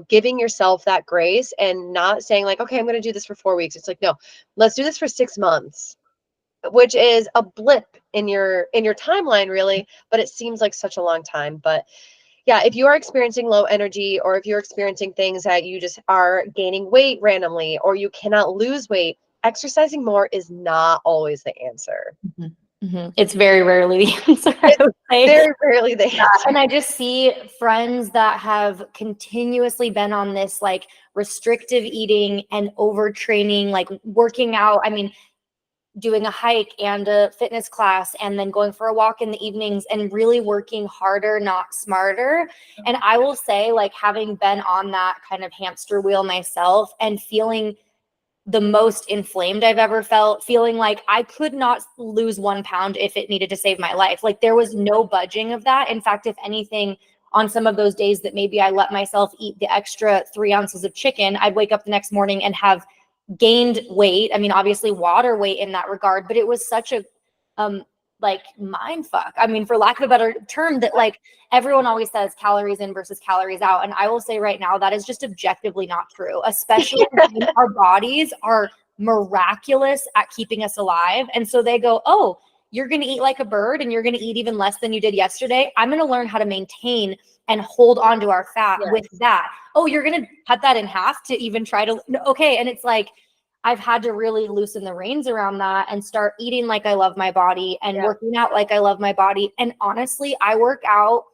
S2: giving yourself that grace and not saying like, okay, I'm going to do this for 4 weeks. It's like, no, let's do this for 6 months, which is a blip in your timeline, really, but it seems like such a long time. But yeah, if you are experiencing low energy, or if you're experiencing things that you just are gaining weight randomly, or you cannot lose weight, exercising more is not always the answer.
S1: It's very rarely the answer, I
S2: It's
S1: would say.
S2: very rarely the answer.
S1: And I just see friends that have continuously been on this like restrictive eating and overtraining, like working out. I mean, doing a hike and a fitness class and then going for a walk in the evenings and really working harder, not smarter. And I will say, like, having been on that kind of hamster wheel myself and feeling the most inflamed I've ever felt, feeling like I could not lose 1 pound if it needed to save my life. Like, there was no budging of that. In fact, if anything, on some of those days that maybe I let myself eat the extra 3 ounces of chicken, I'd wake up the next morning and have gained weight. I mean, obviously water weight in that regard, but it was such a like mind fuck. I mean, for lack of a better term, that like everyone always says calories in versus calories out. And I will say right now, that is just objectively not true, especially when our bodies are miraculous at keeping us alive. And so they go, oh, you're going to eat like a bird and you're going to eat even less than you did yesterday. I'm going to learn how to maintain and hold on to our fat with that. Oh, you're going to cut that in half to even try to, okay. And it's like, I've had to really loosen the reins around that and start eating like I love my body and working out like I love my body. And honestly, I work out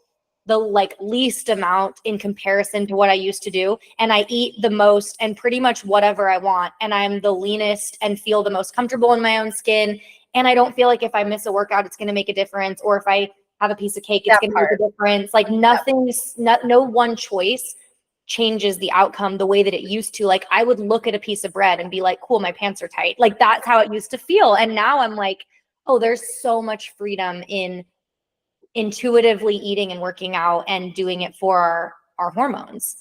S1: the like least amount in comparison to what I used to do. And I eat the most and pretty much whatever I want. And I'm the leanest and feel the most comfortable in my own skin. And I don't feel like if I miss a workout, it's going to make a difference. Or if I have a piece of cake, it's going to make a difference. Like no one choice changes the outcome the way that it used to. Like, I would look at a piece of bread and be like, cool, my pants are tight. Like, that's how it used to feel. And now I'm like, oh, there's so much freedom in intuitively eating and working out and doing it for our hormones.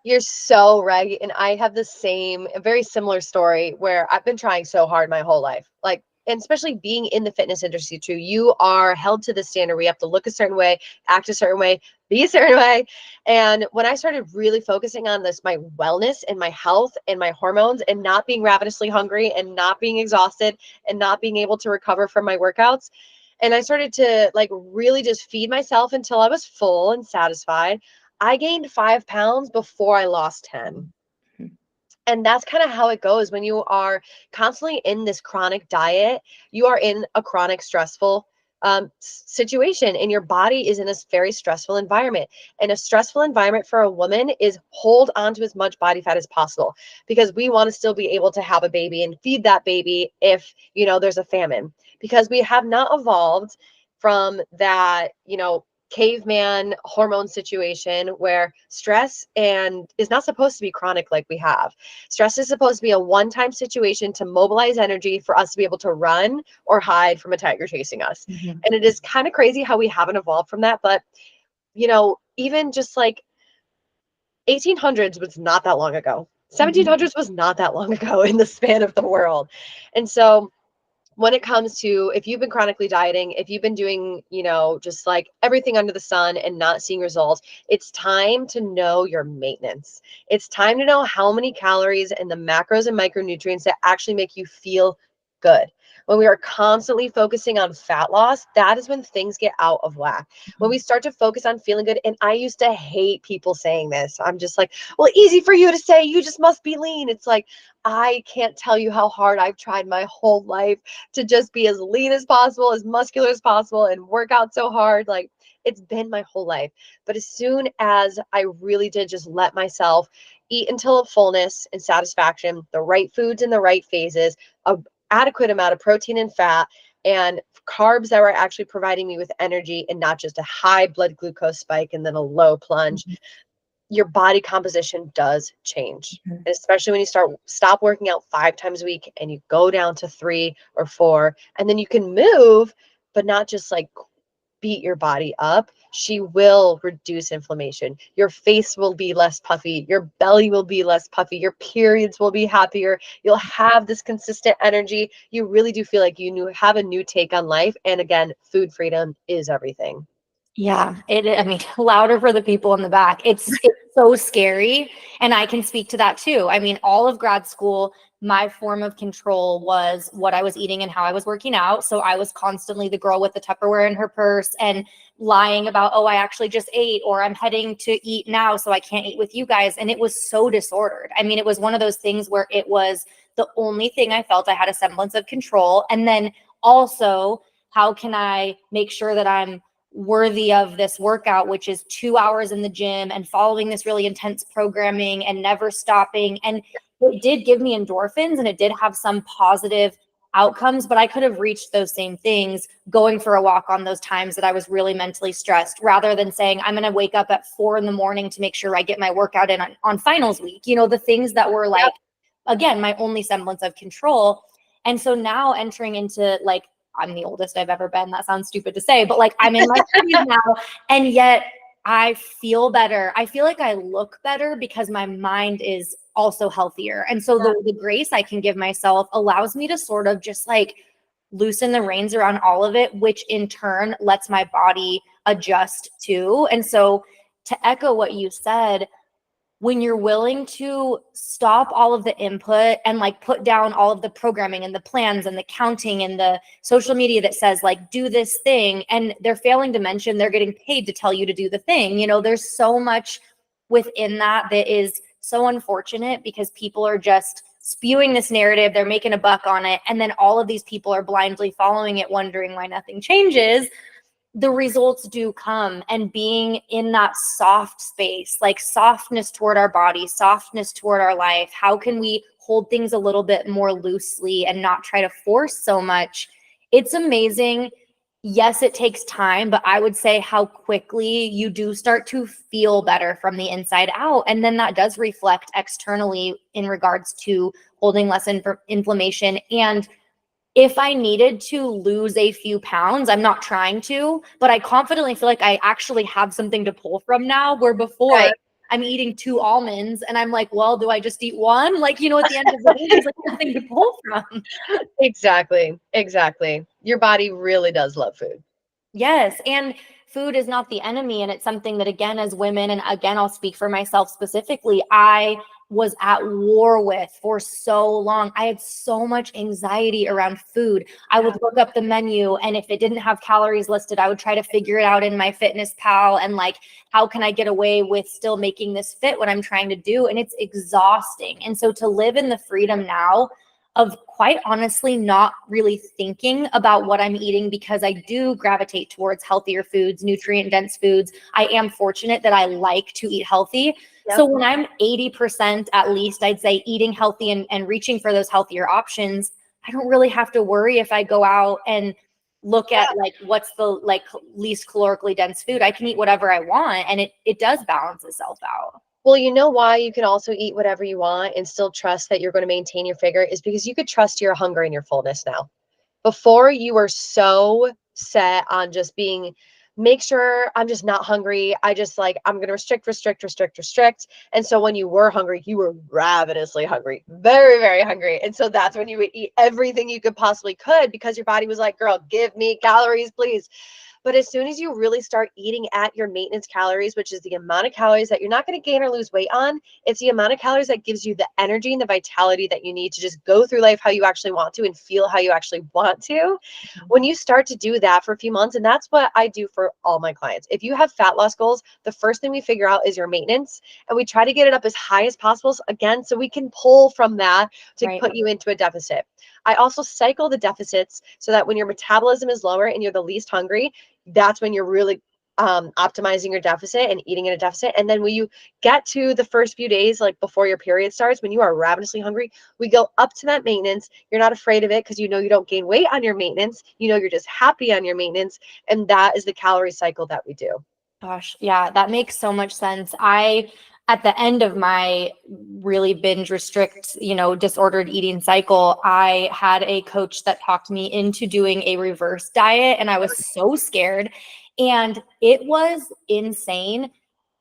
S2: You're so right. And I have a very similar story where I've been trying so hard my whole life. Like, and especially being in the fitness industry too, you are held to the standard. We have to look a certain way, act a certain way, be a certain way. And when I started really focusing on this, my wellness and my health and my hormones, and not being ravenously hungry and not being exhausted and not being able to recover from my workouts, and I started to like really just feed myself until I was full and satisfied, I gained 5 pounds before I lost 10. And that's kind of how it goes when you are constantly in this chronic diet. You are in a chronic stressful situation, and your body is in a very stressful environment. And a stressful environment for a woman is hold on to as much body fat as possible, because we want to still be able to have a baby and feed that baby if, there's a famine, because we have not evolved from that, caveman hormone situation where stress and is not supposed to be chronic like we have. Stress is supposed to be a one-time situation to mobilize energy for us to be able to run or hide from a tiger chasing us.
S1: Mhm.
S2: And it is kind of crazy how we haven't evolved from that. But, even just like 1800s was not that long ago. 1700s was not that long ago in the span of the world. And so when it comes to, if you've been chronically dieting, if you've been doing, just like everything under the sun and not seeing results, it's time to know your maintenance. It's time to know how many calories and the macros and micronutrients that actually make you feel good. When we are constantly focusing on fat loss, that is when things get out of whack. When we start to focus on feeling good, and I used to hate people saying this. I'm just like, well, easy for you to say, you just must be lean. It's like, I can't tell you how hard I've tried my whole life to just be as lean as possible, as muscular as possible, and work out so hard. Like, it's been my whole life. But as soon as I really did just let myself eat until fullness and satisfaction, the right foods in the right phases, a adequate amount of protein and fat, and carbs that were actually providing me with energy and not just a high blood glucose spike and then a low plunge, your body composition does change.
S1: Mhm.
S2: And especially when you stop working out 5 times a week and you go down to 3 or 4, and then you can move, but not just like beat your body up. She will reduce inflammation. Your face will be less puffy. Your belly will be less puffy. Your periods will be happier. You'll have this consistent energy. You really do feel like you have a new take on life. And again, food freedom is everything.
S1: Yeah, I mean, louder for the people in the back. It's so scary. And I can speak to that too. I mean, all of grad school, my form of control was what I was eating and how I was working out. So I was constantly the girl with the Tupperware in her purse and lying about, oh, I actually just ate, or I'm heading to eat now, so I can't eat with you guys. And it was so disordered. I mean, it was one of those things where it was the only thing I felt I had a semblance of control. And then also, how can I make sure that I'm worthy of this workout, which is 2 hours in the gym and following this really intense programming and never stopping. And it did give me endorphins and it did have some positive outcomes, but I could have reached those same things going for a walk on those times that I was really mentally stressed, rather than saying, I'm going to wake up at 4 a.m. to make sure I get my workout in on finals week. The things that were like, again, my only semblance of control. And so now entering into like, I'm the oldest I've ever been. That sounds stupid to say, but like I'm in my 30s now, and yet I feel better. I feel like I look better because my mind is also healthier. And so the grace I can give myself allows me to sort of just like loosen the reins around all of it, which in turn lets my body adjust too. And so to echo what you said, when you're willing to stop all of the input and like put down all of the programming and the plans and the counting and the social media that says like, do this thing, and they're failing to mention they're getting paid to tell you to do the thing. There's so much within that is so unfortunate, because people are just spewing this narrative, they're making a buck on it, and then all of these people are blindly following it, wondering why nothing changes. The results do come, and being in that soft space, like softness toward our body, softness toward our life. How can we hold things a little bit more loosely and not try to force so much? It's amazing. Yes, it takes time, but I would say how quickly you do start to feel better from the inside out. And then that does reflect externally in regards to holding less inflammation. And if I needed to lose a few pounds, I'm not trying to, but I confidently feel like I actually have something to pull from now, where before
S2: Right.
S1: I'm eating 2 almonds and I'm like, well, do I just eat one? Like, at the end of the day, there's like nothing to pull from.
S2: Exactly. Exactly. Your body really does love food.
S1: Yes. And food is not the enemy. And it's something that, again, as women, and again, I'll speak for myself specifically, I was at war with for so long. I had so much anxiety around food. I would look up the menu, and if it didn't have calories listed, I would try to figure it out in my Fitness Pal, and like, how can I get away with still making this fit what I'm trying to do? And it's exhausting. And so to live in the freedom now of quite honestly not really thinking about what I'm eating, because I do gravitate towards healthier foods, nutrient dense foods. I am fortunate that I like to eat healthy.
S2: Yep.
S1: So when I'm 80% at least, I'd say eating healthy and reaching for those healthier options, I don't really have to worry if I go out and look
S2: Yeah.
S1: at like what's the like least calorically dense food. I can eat whatever I want, and it does balance itself out.
S2: Well, you know why you can also eat whatever you want and still trust that you're going to maintain your figure is because you could trust your hunger and your fullness now. Before, you were so set on just being, make sure I'm just not hungry. I just like, I'm going to restrict, restrict, restrict, restrict. And so when you were hungry, you were ravenously hungry, very, very hungry. And so that's when you would eat everything you could possibly could, because your body was like, girl, give me calories, please. But as soon as you really start eating at your maintenance calories, which is the amount of calories that you're not going to gain or lose weight on, it's the amount of calories that gives you the energy and the vitality that you need to just go through life how you actually want to and feel how you actually want to. When you start to do that for a few months, and that's what I do for all my clients. If you have fat loss goals, the first thing we figure out is your maintenance, and we try to get it up as high as possible, again, so we can pull from that to
S1: Right.
S2: put you into a deficit. I also cycle the deficits so that when your metabolism is lower and you're the least hungry, that's when you're really optimizing your deficit and eating in a deficit. And then when you get to the first few days, like before your period starts, when you are ravenously hungry, we go up to that maintenance. You're not afraid of it because you know you don't gain weight on your maintenance. You know you're just happy on your maintenance. And that is the calorie cycle that we do.
S1: Gosh, yeah, that makes so much sense. At the end of my really binge restrict, disordered eating cycle, I had a coach that talked me into doing a reverse diet, and I was so scared. And it was insane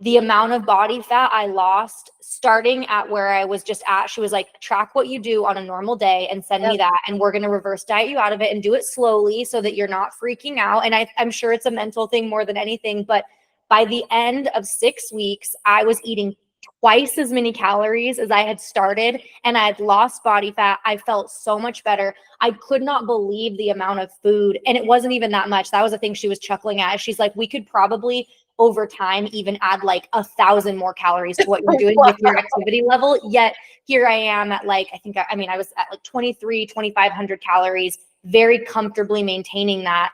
S1: the amount of body fat I lost starting at where I was just at. She was like, track what you do on a normal day and send me that. And we're going to reverse diet you out of it and do it slowly so that you're not freaking out. And I'm sure it's a mental thing more than anything, but by the end of 6 weeks, I was eating twice as many calories as I had started, and I had lost body fat. I felt so much better. I could not believe the amount of food, and it wasn't even that much. That was the thing she was chuckling at. She's like, we could probably over time even add like 1,000 more calories to what you're doing with your activity level. Yet here I am at like, I was at like 2,500 calories, very comfortably maintaining that.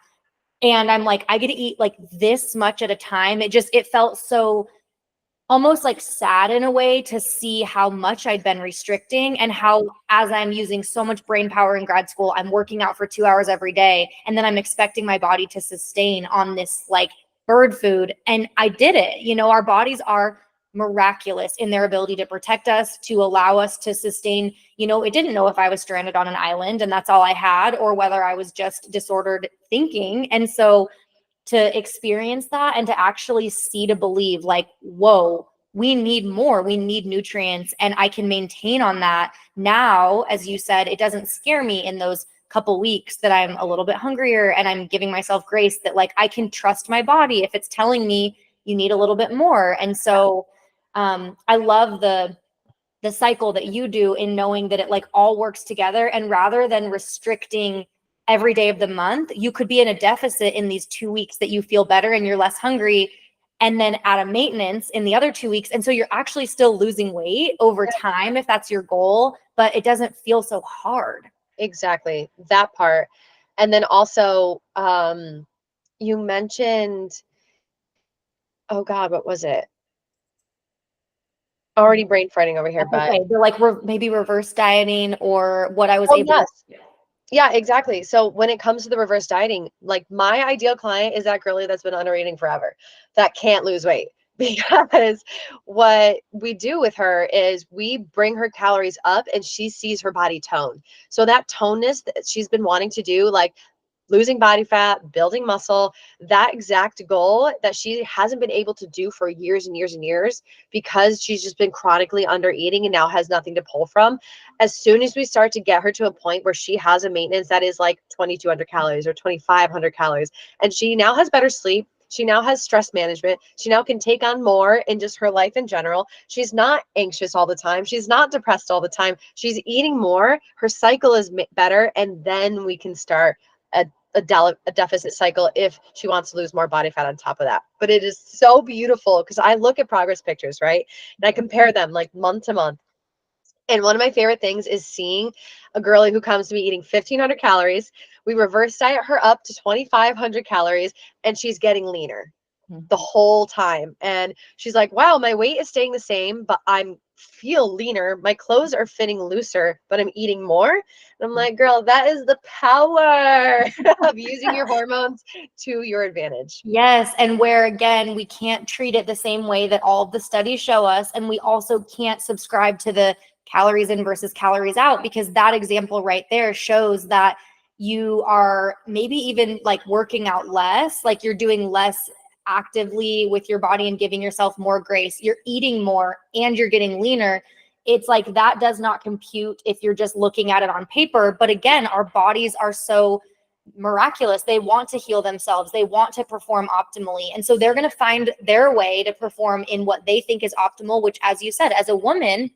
S1: And I'm like, I get to eat like this much at a time. It felt so almost like sad in a way to see how much I'd been restricting, and how, as I'm using so much brain power in grad school, I'm working out for 2 hours every day. And then I'm expecting my body to sustain on this like bird food. And I did it. Our bodies are miraculous in their ability to protect us, to allow us to sustain. It didn't know if I was stranded on an island and that's all I had, or whether I was just disordered thinking. And so to experience that and to actually see to believe like, whoa, we need more, we need nutrients, and I can maintain on that now. As you said, it doesn't scare me in those couple weeks that I'm a little bit hungrier, and I'm giving myself grace that like I can trust my body if it's telling me you need a little bit more. And so I love the cycle that you do in knowing that it like all works together. And rather than restricting every day of the month, you could be in a deficit in these 2 weeks that you feel better and you're less hungry, and then at a maintenance in the other 2 weeks. And so you're actually still losing weight over time if that's your goal, but it doesn't feel so hard.
S2: Exactly, that part. And then also, you mentioned, oh God, what was it? Already brain farting over here, but
S1: Okay, they're like maybe reverse dieting, or what I was able
S2: yes.
S1: to.
S2: Yeah, exactly. So when it comes to the reverse dieting, like my ideal client is that girly that's been under eating forever, that can't lose weight. Because what we do with her is we bring her calories up and she sees her body tone. So that toneness that she's been wanting to do, like losing body fat, building muscle, that exact goal that she hasn't been able to do for years and years and years because she's just been chronically under eating and now has nothing to pull from. As soon as we start to get her to a point where she has a maintenance that is like 2,200 calories or 2,500 calories, and she now has better sleep, she now has stress management. She now can take on more in just her life in general. She's not anxious all the time. She's not depressed all the time. She's eating more. Her cycle is better. And then we can start a deficit cycle if she wants to lose more body fat on top of that. But it is so beautiful because I look at progress pictures, right? And I compare them like month to month. And one of my favorite things is seeing a girl who comes to me eating 1,500 calories. We reverse diet her up to 2,500 calories, and she's getting leaner the whole time. And she's like, wow, my weight is staying the same, but I'm feel leaner. My clothes are fitting looser, but I'm eating more. And I'm like, girl, that is the power of using your hormones to your advantage.
S1: Yes. And where, again, we can't treat it the same way that all of the studies show us. And we also can't subscribe to the calories in versus calories out, because that example right there shows that you are maybe even like working out less, like you're doing less actively with your body and giving yourself more grace. You're eating more and you're getting leaner. It's like that does not compute if you're just looking at it on paper. But again, our bodies are so miraculous. They want to heal themselves. They want to perform optimally. And so they're going to find their way to perform in what they think is optimal, which, as you said, as a woman,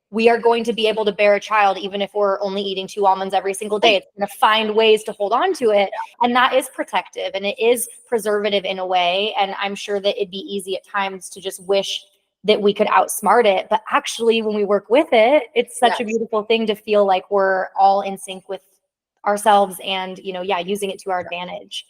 S1: we are going to be able to bear a child even if we're only eating 2 almonds every single day. It's going to find ways to hold on to it. And that is protective and it is preservative in a way. And I'm sure that it'd be easy at times to just wish that we could outsmart it. But actually, when we work with it, it's such a beautiful thing to feel like we're all in sync with ourselves and, using it to our advantage.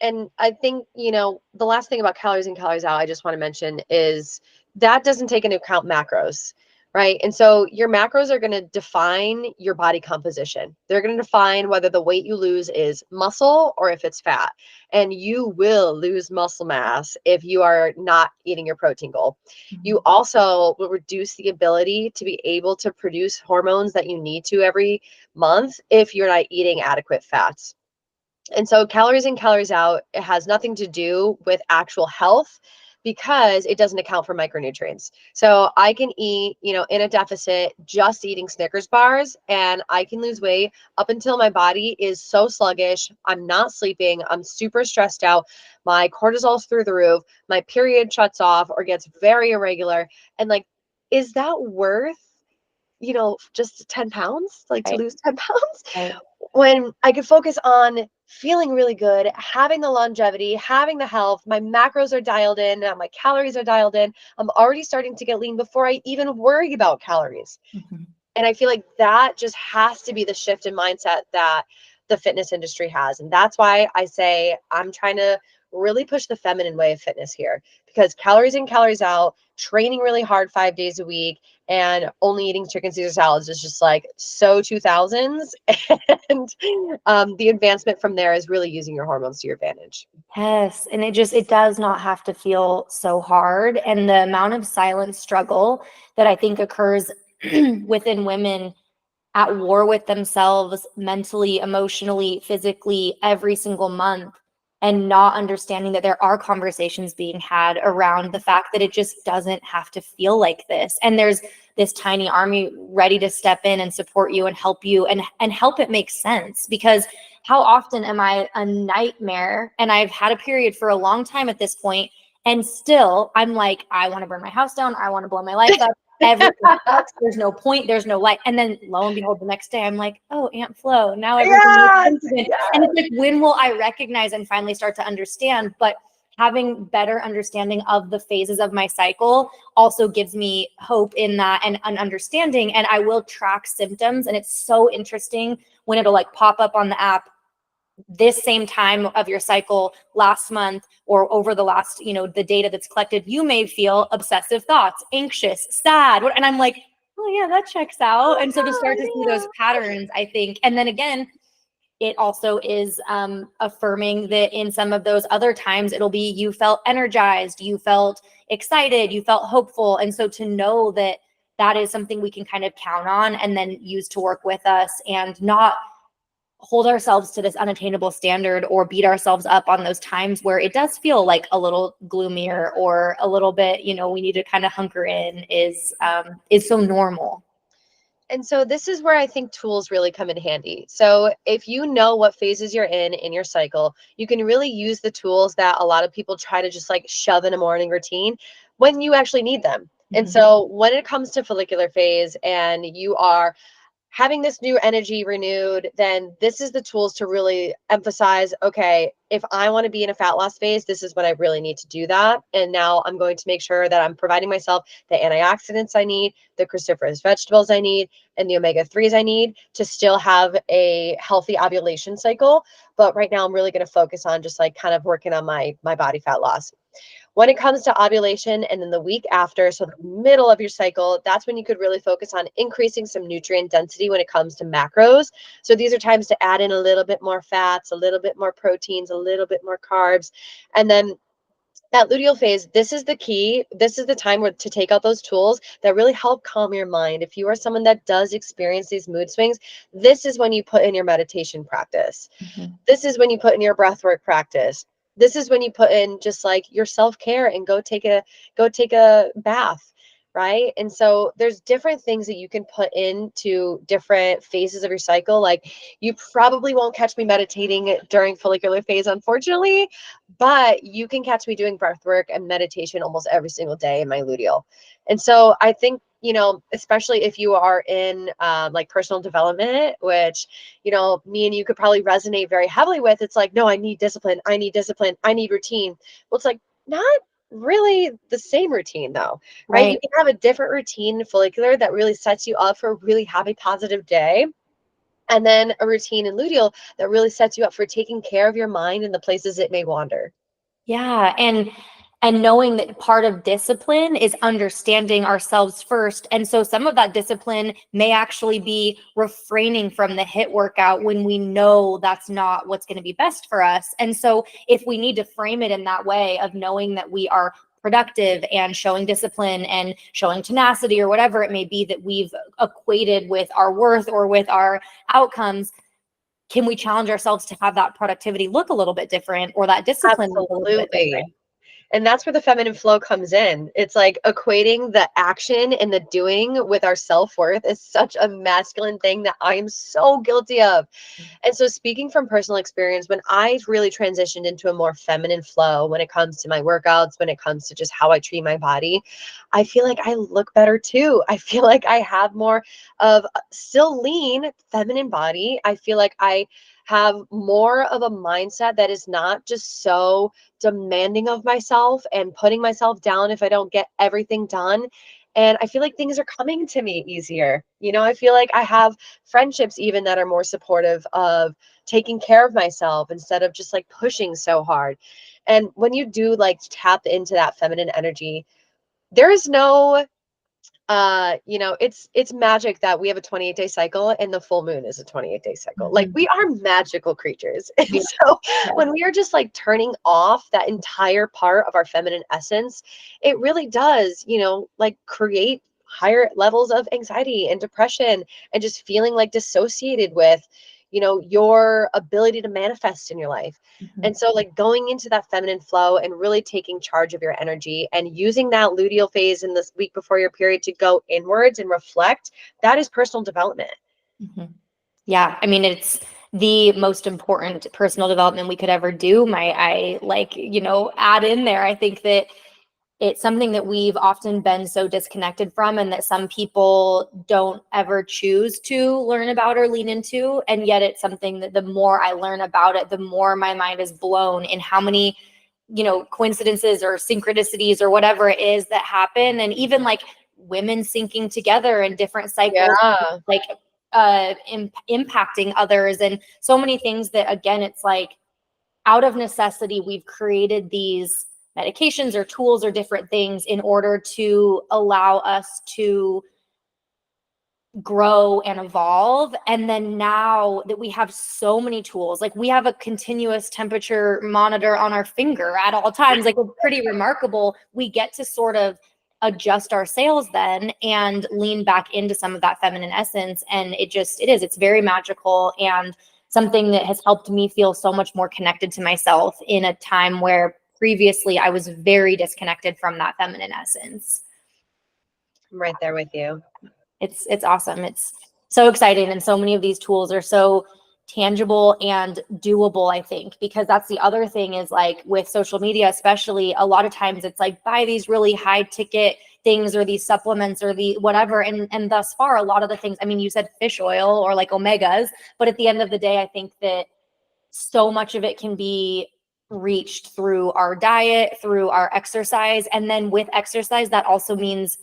S2: And I think, the last thing about calories in, calories out, I just want to mention is that doesn't take into account macros, right? And so your macros are going to define your body composition. They're going to define whether the weight you lose is muscle or if it's fat. And you will lose muscle mass if you are not eating your protein goal. You also will reduce the ability to be able to produce hormones that you need to every month if you're not eating adequate fats. And so calories in, calories out, it has nothing to do with actual health because it doesn't account for micronutrients. So I can eat, in a deficit, just eating Snickers bars, and I can lose weight up until my body is so sluggish. I'm not sleeping. I'm super stressed out. My cortisol's through the roof. My period shuts off or gets very irregular. And like, is that worth, just 10 pounds, like to lose 10 pounds?
S1: Right.
S2: When I could focus on feeling really good, having the longevity, having the health, my macros are dialed in, my calories are dialed in. I'm already starting to get lean before I even worry about calories. And I feel like that just has to be the shift in mindset that the fitness industry has. And that's why I say I'm trying to really push the feminine way of fitness here, because calories in, calories out, training really hard 5 days a week, and only eating chicken Caesar salads is just like so 2000s. And the advancement from there is really using your hormones to your advantage.
S1: Yes. And it does not have to feel so hard. And the amount of silent struggle that I think occurs within women at war with themselves mentally, emotionally, physically every single month, and not understanding that there are conversations being had around the fact that it just doesn't have to feel like this. And there's this tiny army ready to step in and support you and help you and help it make sense. Because how often am I a nightmare and I've had a period for a long time at this point, and still I'm like, I want to burn my house down. I want to blow my life up. Everything sucks. There's no point. There's no light. And then lo and behold, the next day I'm like, oh, Aunt Flo, now everything makes sense again. And it's like, when will I recognize and finally start to understand? But having better understanding of the phases of my cycle also gives me hope in that and an understanding. And I will track symptoms. And it's so interesting when it'll like pop up on the app this same time of your cycle last month or over the last, the data that's collected, you may feel obsessive thoughts, anxious, sad. And I'm like, oh yeah, that checks out. And so to start to see those patterns, I think, and then again, it also is affirming that in some of those other times, it'll be you felt energized, you felt excited, you felt hopeful. And so to know that that is something we can kind of count on and then use to work with us and not hold ourselves to this unattainable standard or beat ourselves up on those times where it does feel like a little gloomier or a little bit, we need to kind of hunker in is so normal.
S2: And so this is where I think tools really come in handy. So if you know what phases you're in your cycle, you can really use the tools that a lot of people try to just like shove in a morning routine when you actually need them. And so when it comes to follicular phase and you are having this new energy renewed, then this is the tools to really emphasize, okay, if I want to be in a fat loss phase, this is when I really need to do that. And now I'm going to make sure that I'm providing myself the antioxidants I need, the cruciferous vegetables I need, and the omega-3s I need to still have a healthy ovulation cycle. But right now I'm really going to focus on just like kind of working on my body fat loss. When it comes to ovulation and then the week after, so the middle of your cycle, that's when you could really focus on increasing some nutrient density when it comes to macros. So these are times to add in a little bit more fats, a little bit more proteins, a little bit more carbs. And then that luteal phase, this is the key. This is the time where to take out those tools that really help calm your mind. If you are someone that does experience these mood swings, this is when you put in your meditation practice.
S1: Mhm.
S2: This is when you put in your breath work practice. This is when you put in just like your self-care and go take a bath, right? And so there's different things that you can put into different phases of your cycle. Like you probably won't catch me meditating during follicular phase, unfortunately, but you can catch me doing breath work and meditation almost every single day in my luteal. And so I think, you know, especially if you are in like personal development, which, you know, me and you could probably resonate very heavily with. It's like, no, I need discipline. I need discipline. I need routine. Well, it's like not really the same routine though, right? You
S1: Right.
S2: can have a different routine in follicular that really sets you up for a really happy, positive day. And then a routine in luteal that really sets you up for taking care of your mind in the places it may wander.
S1: Yeah, and knowing that part of discipline is understanding ourselves first. And so some of that discipline may actually be refraining from the HIIT workout when we know that's not what's going to be best for us. And so if we need to frame it in that way of knowing that we are productive and showing discipline and showing tenacity or whatever it may be that we've equated with our worth or with our outcomes, can we challenge ourselves to have that productivity look a little bit different or that discipline look a little bit different?
S2: Absolutely. And that's where the feminine flow comes in. It's like equating the action and the doing with our self-worth is such a masculine thing that I am so guilty of. And so, speaking from personal experience, when I really transitioned into a more feminine flow when it comes to my workouts, when it comes to just how I treat my body, I feel like I look better too. I feel like I have more of still lean feminine body. I feel like I have more of a mindset that is not just so demanding of myself and putting myself down if I don't get everything done. And I feel like things are coming to me easier. You know, I feel like I have friendships even that are more supportive of taking care of myself instead of just like pushing so hard. And when you do like tap into that feminine energy, there is no you know, it's magic that we have a 28-day cycle and the full moon is a 28-day cycle. Like
S1: Mhm.
S2: we are magical creatures. And
S1: Yeah.
S2: so
S1: Yeah.
S2: when we are just like turning off that entire part of our feminine essence, it really does, you know, like create higher levels of anxiety and depression and just feeling like dissociated with, you know, your ability to manifest in your life.
S1: Mhm.
S2: And so, like going into that feminine flow and really taking charge of your energy and using that luteal phase in this week before your period to go inwards and reflect, that is personal development.
S1: Mhm. Yeah, I mean, it's the most important personal development we could ever do. I like, add in there. I think that it's something that we've often been so disconnected from, and that some people don't ever choose to learn about or lean into. And yet it's something that the more I learn about it, the more my mind is blown in how many, coincidences or synchronicities or whatever it is that happen. And even like women syncing together in different cycles,
S2: Yeah.
S1: like impacting others, and so many things that, again, it's like out of necessity, we've created these medications or tools or different things in order to allow us to grow and evolve. And then now that we have so many tools, like we have a continuous temperature monitor on our finger at all times, like it's pretty remarkable. We get to sort of adjust our sails then and lean back into some of that feminine essence. And it's very magical, and something that has helped me feel so much more connected to myself in a time where previously I was very disconnected from that feminine essence.
S2: I'm right there with you.
S1: It's awesome. It's so exciting. And so many of these tools are so tangible and doable, I think, because that's the other thing is like with social media, especially, a lot of times it's like buy these really high ticket things or these supplements or the whatever. And thus far, a lot of the things, I mean, you said fish oil or like omegas, but at the end of the day, I think that so much of it can be reached through our diet, through our exercise. And then with exercise, that also means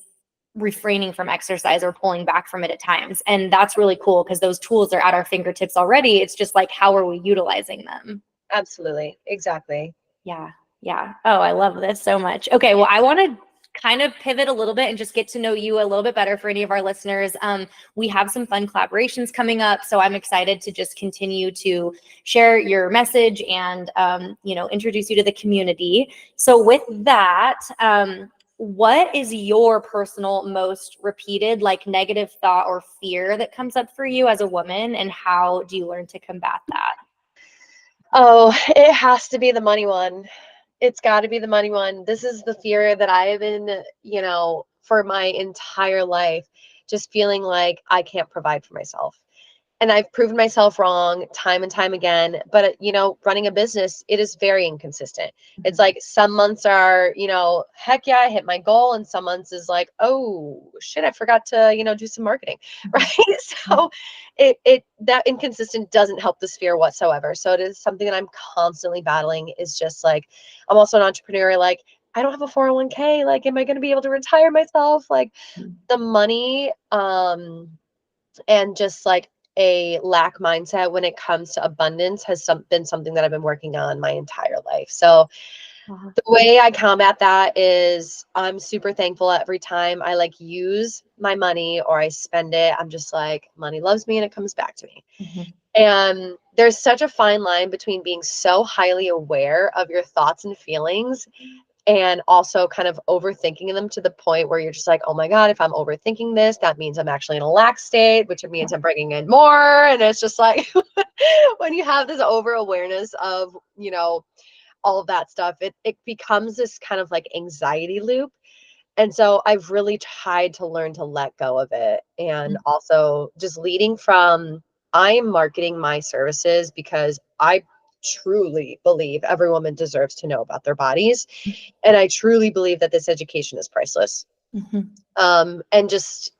S1: refraining from exercise or pulling back from it at times. And that's really cool because those tools are at our fingertips already. It's just like, how are we utilizing them?
S2: Absolutely. Exactly.
S1: Yeah. Yeah. Oh, I love this so much. Okay. Well, I want to kind of pivot a little bit and just get to know you a little bit better for any of our listeners. We have some fun collaborations coming up, so I'm excited to just continue to share your message and, introduce you to the community. So with that, what is your personal most repeated, like negative thought or fear that comes up for you as a woman, and how do you learn to combat that?
S2: Oh, it has to be the money one. It's got to be the money one. This is the fear that I have been, for my entire life, just feeling like I can't provide for myself. And I've proven myself wrong time and time again. But, running a business, it is very inconsistent. It's like some months are, heck yeah, I hit my goal. And some months is like, oh, shit, I forgot to, do some marketing. Right. So that inconsistent doesn't help this fear whatsoever. So it is something that I'm constantly battling, is just like, I'm also an entrepreneur. Like, I don't have a 401k. Like, am I going to be able to retire myself? Like the money, and just like a lack mindset when it comes to abundance has been something that I've been working on my entire life. So the way I combat that is I'm super thankful every time I like use my money or I spend it. I'm just like, money loves me and it comes back to me. And there's such a fine line between being so highly aware of your thoughts and feelings and also kind of overthinking them to the point where you're just like, oh my God, if I'm overthinking this, that means I'm actually in a lack state, which means I'm bringing in more. And it's just like, when you have this over awareness of, all of that stuff, it becomes this kind of like anxiety loop. And so I've really tried to learn to let go of it. And also just leading from, I'm marketing my services because I truly believe every woman deserves to know about their bodies. And I truly believe that this education is priceless. And just,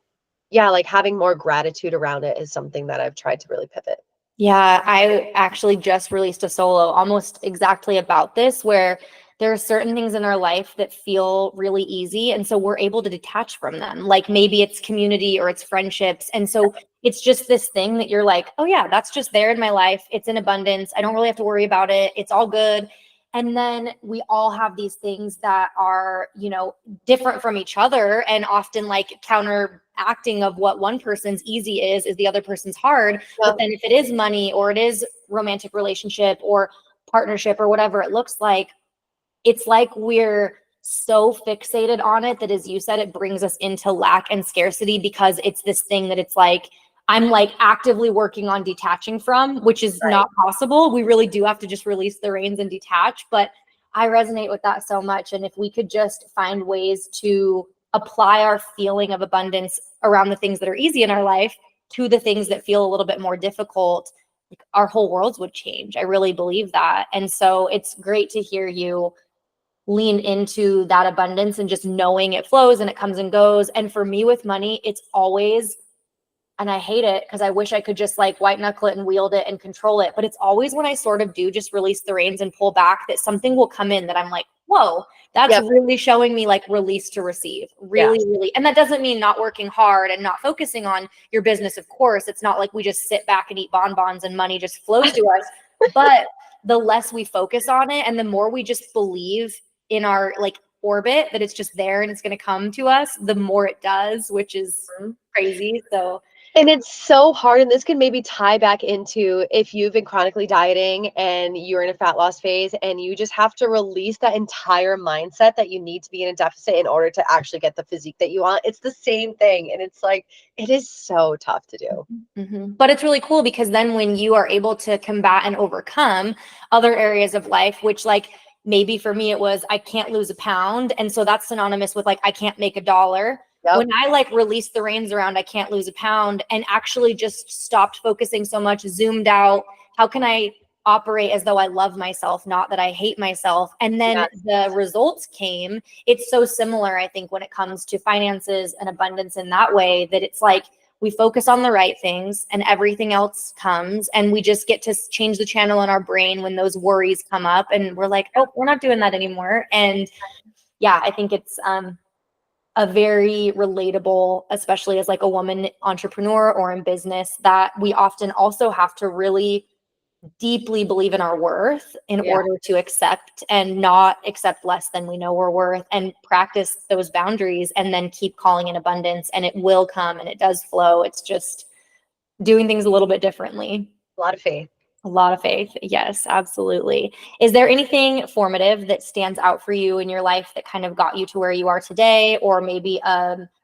S2: like having more gratitude around it is something that I've tried to really pivot.
S1: Yeah, I actually just released a solo almost exactly about this, where there are certain things in our life that feel really easy. And so we're able to detach from them. Like maybe it's community or it's friendships. And so it's just this thing that you're like, oh yeah, that's just there in my life. It's in abundance. I don't really have to worry about it. It's all good. And then we all have these things that are, different from each other and often like counteracting of what one person's easy is the other person's hard. But then if it is money or it is romantic relationship or partnership or whatever it looks like, it's like we're so fixated on it that, as you said, it brings us into lack and scarcity because it's this thing that it's like, I'm like actively working on detaching from, which is not possible. We really do have to just release the reins and detach. But I resonate with that so much. And if we could just find ways to apply our feeling of abundance around the things that are easy in our life to the things that feel a little bit more difficult, like our whole worlds would change. I really believe that. And so it's great to hear you lean into that abundance and just knowing it flows and it comes and goes. And for me with money, it's always, and I hate it because I wish I could just like white knuckle it and wield it and control it. But it's always when I sort of do just release the reins and pull back that something will come in that I'm like, whoa, that's really showing me like release to receive. Really, really. And that doesn't mean not working hard and not focusing on your business. Of course, it's not like we just sit back and eat bonbons and money just flows to us. But the less we focus on it and the more we just believe in our like orbit that it's just there and it's going to come to us, the more it does, which is crazy. So
S2: and it's so hard, and this can maybe tie back into if you've been chronically dieting and you're in a fat loss phase and you just have to release that entire mindset that you need to be in a deficit in order to actually get the physique that you want. It's the same thing. And it's like, it is so tough to do.
S1: But it's really cool because then when you are able to combat and overcome other areas of life, which like maybe for me it was I can't lose a pound. And so that's synonymous with like I can't make $1. When I like released the reins around I can't lose a pound and actually just stopped focusing so much, zoomed out, how can I operate as though I love myself, not that I hate myself. And then the results came. It's so similar, I think, when it comes to finances and abundance in that way, that it's like we focus on the right things and everything else comes, and we just get to change the channel in our brain when those worries come up, and we're like, oh, we're not doing that anymore. And yeah, I think it's a very relatable, especially as like a woman entrepreneur or in business, that we often also have to really deeply believe in our worth in order to accept and not accept less than we know we're worth, and practice those boundaries, and then keep calling in abundance, and it will come and it does flow. It's just doing things a little bit differently.
S2: A lot of faith.
S1: A lot of faith. Yes, absolutely. Is there anything formative that stands out for you in your life that kind of got you to where you are today, or maybe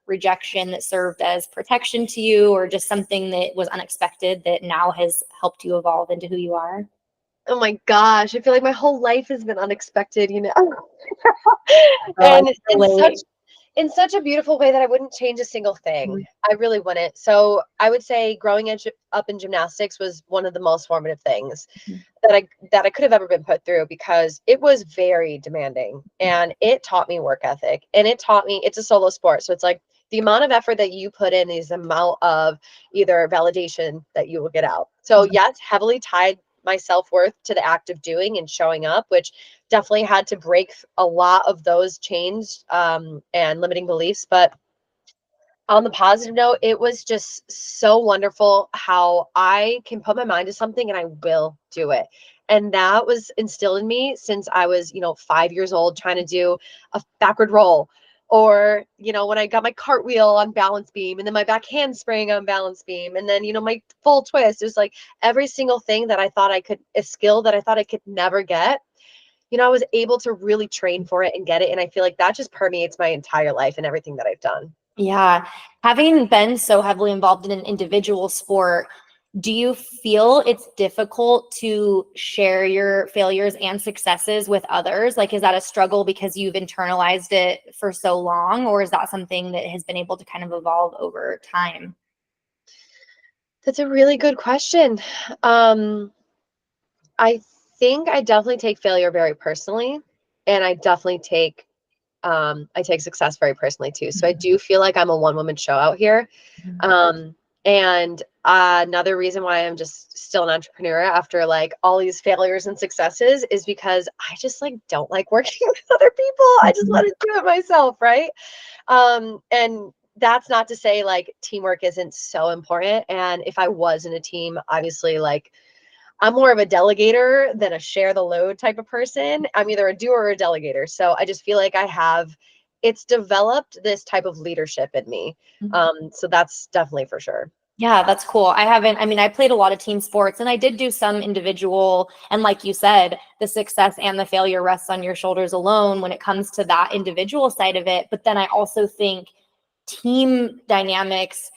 S1: rejection that served as protection to you, or just something that was unexpected that now has helped you evolve into who you are?
S2: Oh my gosh, I feel like my whole life has been unexpected, you know.
S1: Oh,
S2: And in such a beautiful way that I wouldn't change a single thing. I really wouldn't. So I would say growing up in gymnastics was one of the most formative things that I could have ever been put through, because it was very demanding, and it taught me work ethic, and it taught me, it's a solo sport. So it's like the amount of effort that you put in is the amount of either validation that you will get out. So yes, heavily tied my self-worth to the act of doing and showing up, which definitely had to break a lot of those chains and limiting beliefs. But on the positive note, it was just so wonderful how I can put my mind to something and I will do it. And that was instilled in me since I was, 5 years old, trying to do a backward roll, or, when I got my cartwheel on balance beam, and then my back handspring on balance beam, and then, my full twist. It was like every single thing that I thought I could, a skill that I thought I could never get, I was able to really train for it and get it. And I feel like that just permeates my entire life and everything that I've done.
S1: Yeah. Having been so heavily involved in an individual sport, do you feel it's difficult to share your failures and successes with others? Like, is that a struggle because you've internalized it for so long, or is that something that has been able to kind of evolve over time?
S2: That's a really good question. I think I definitely take failure very personally, and I take success very personally too. So I do feel like I'm a one-woman show out here. And another reason why I'm just still an entrepreneur after like all these failures and successes is because I just like don't like working with other people. I just want to do it myself, right? And that's not to say like teamwork isn't so important. And if I was in a team, obviously, like, I'm more of a delegator than a share the load type of person. I'm either a doer or a delegator. So I just feel like it's developed this type of leadership in me. So that's definitely for sure.
S1: Yeah, that's cool. I played a lot of team sports, and I did do some individual, and like you said, the success and the failure rests on your shoulders alone when it comes to that individual side of it. But then I also think team dynamics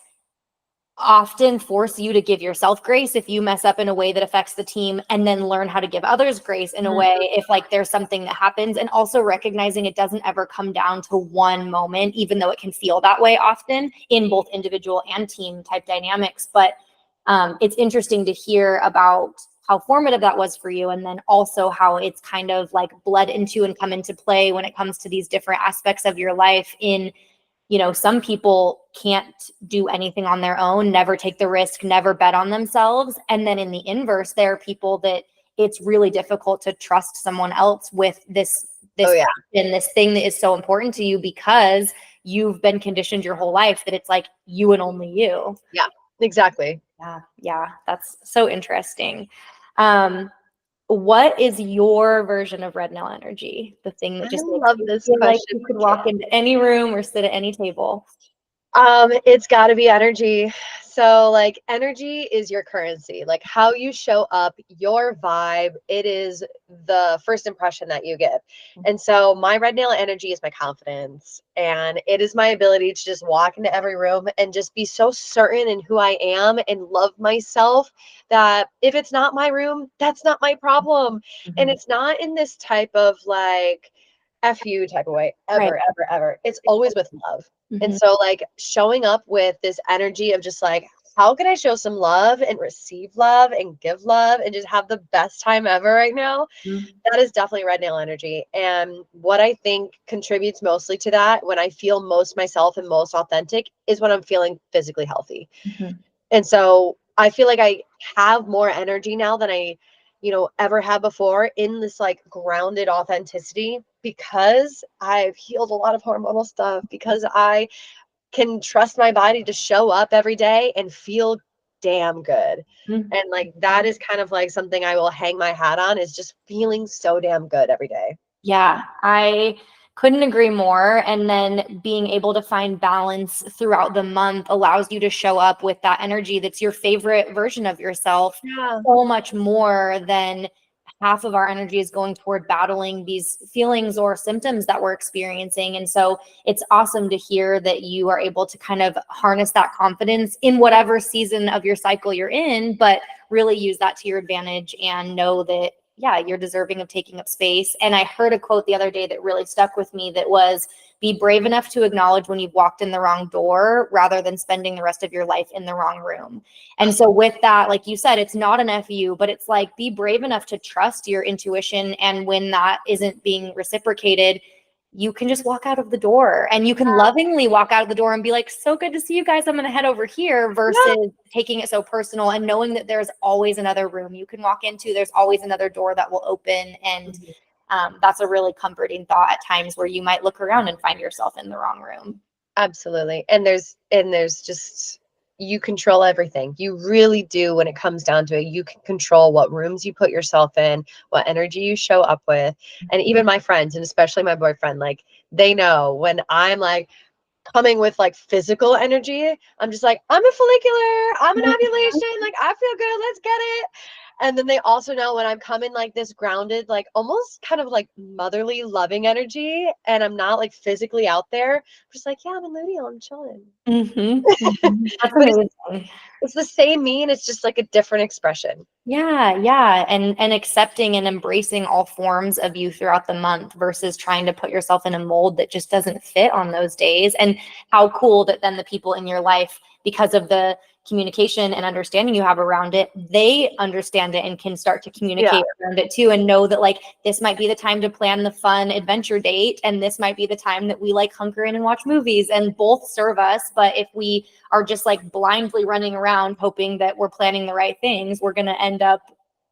S1: often force you to give yourself grace if you mess up in a way that affects the team, and then learn how to give others grace in a way if like there's something that happens, and also recognizing it doesn't ever come down to one moment, even though it can feel that way often in both individual and team type dynamics. But it's interesting to hear about how formative that was for you, and then also how it's kind of like bled into and come into play when it comes to these different aspects of your life. Some people can't do anything on their own, never take the risk, never bet on themselves. And then in the inverse, there are people that it's really difficult to trust someone else with this and this thing that is so important to you, because you've been conditioned your whole life that it's like you and only you.
S2: Yeah, exactly.
S1: Yeah, that's so interesting. What is your version of red nail energy? The thing that just
S2: I
S1: makes
S2: love
S1: you
S2: this
S1: feel like
S2: question.
S1: you could walk into any room or sit at any table?
S2: It's got to be energy. So like energy is your currency. Like how you show up, your vibe, it is the first impression that you give. And so my red nail energy is my confidence, and it is my ability to just walk into every room and just be so certain in who I am and love myself that if it's not my room, that's not my problem. And it's not in this type of like F you type of way, ever, ever, ever. It's always with love. And so like showing up with this energy of just like, how can I show some love and receive love and give love and just have the best time ever right now? That is definitely red nail energy. And what I think contributes mostly to that, when I feel most myself and most authentic, is when I'm feeling physically healthy.
S1: Mhm.
S2: And so I feel like I have more energy now than I, ever had before in this like grounded authenticity, because I've healed a lot of hormonal stuff, because I can trust my body to show up every day and feel damn good.
S1: Mhm.
S2: And like that is kind of like something I will hang my hat on, is just feeling so damn good every day.
S1: Yeah, I couldn't agree more. And then being able to find balance throughout the month allows you to show up with that energy that's your favorite version of yourself
S2: Yeah.
S1: so much more than half of our energy is going toward battling these feelings or symptoms that we're experiencing. And so it's awesome to hear that you are able to kind of harness that confidence in whatever season of your cycle you're in, but really use that to your advantage and know that, yeah, you're deserving of taking up space. And I heard a quote the other day that really stuck with me that was, be brave enough to acknowledge when you've walked in the wrong door rather than spending the rest of your life in the wrong room. And so with that, like you said, it's not an FU, but it's like, be brave enough to trust your intuition. And when that isn't being reciprocated, you can just walk out of the door, and you can lovingly walk out of the door and be like, so good to see you guys, I'm going to head over here, versus taking it so personal and knowing that there's always another room you can walk into. There's always another door that will open. And that's a really comforting thought at times where you might look around and find yourself in the wrong room.
S2: Absolutely. And there's just, you control everything. You really do. When it comes down to it, you can control what rooms you put yourself in, what energy you show up with. And even my friends, and especially my boyfriend, like, they know when I'm like coming with like physical energy, I'm just like, I'm a follicular, I'm an ovulation, like I feel good, let's get it. And then they also know when I'm coming like this grounded, like almost kind of like motherly, loving energy, and I'm not like physically out there. I'm just like, yeah, I'm in luteal, I'm chilling.
S1: That's
S2: But
S1: amazing.
S2: it's the same me, and it's just like a different expression.
S1: Yeah. And accepting and embracing all forms of you throughout the month versus trying to put yourself in a mold that just doesn't fit on those days. And how cool that then the people in your life, because of the communication and understanding you have around it, they understand it and can start to communicate around it too, and know that like, this might be the time to plan the fun adventure date, and this might be the time that we like hunker in and watch movies, and both serve us. But if we are just like blindly running around hoping that we're planning the right things, we're going to end up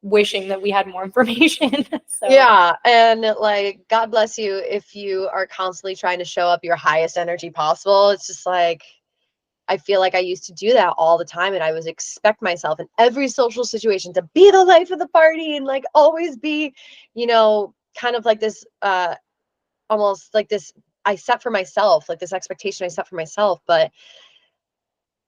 S1: wishing that we had more information. So
S2: Yeah. And like, God bless you if you are constantly trying to show up your highest energy possible. It's just like, I feel like I used to do that all the time, and I was expect myself in every social situation to be the life of the party and like always be, kind of like this almost like this I set for myself, like this expectation I set for myself. But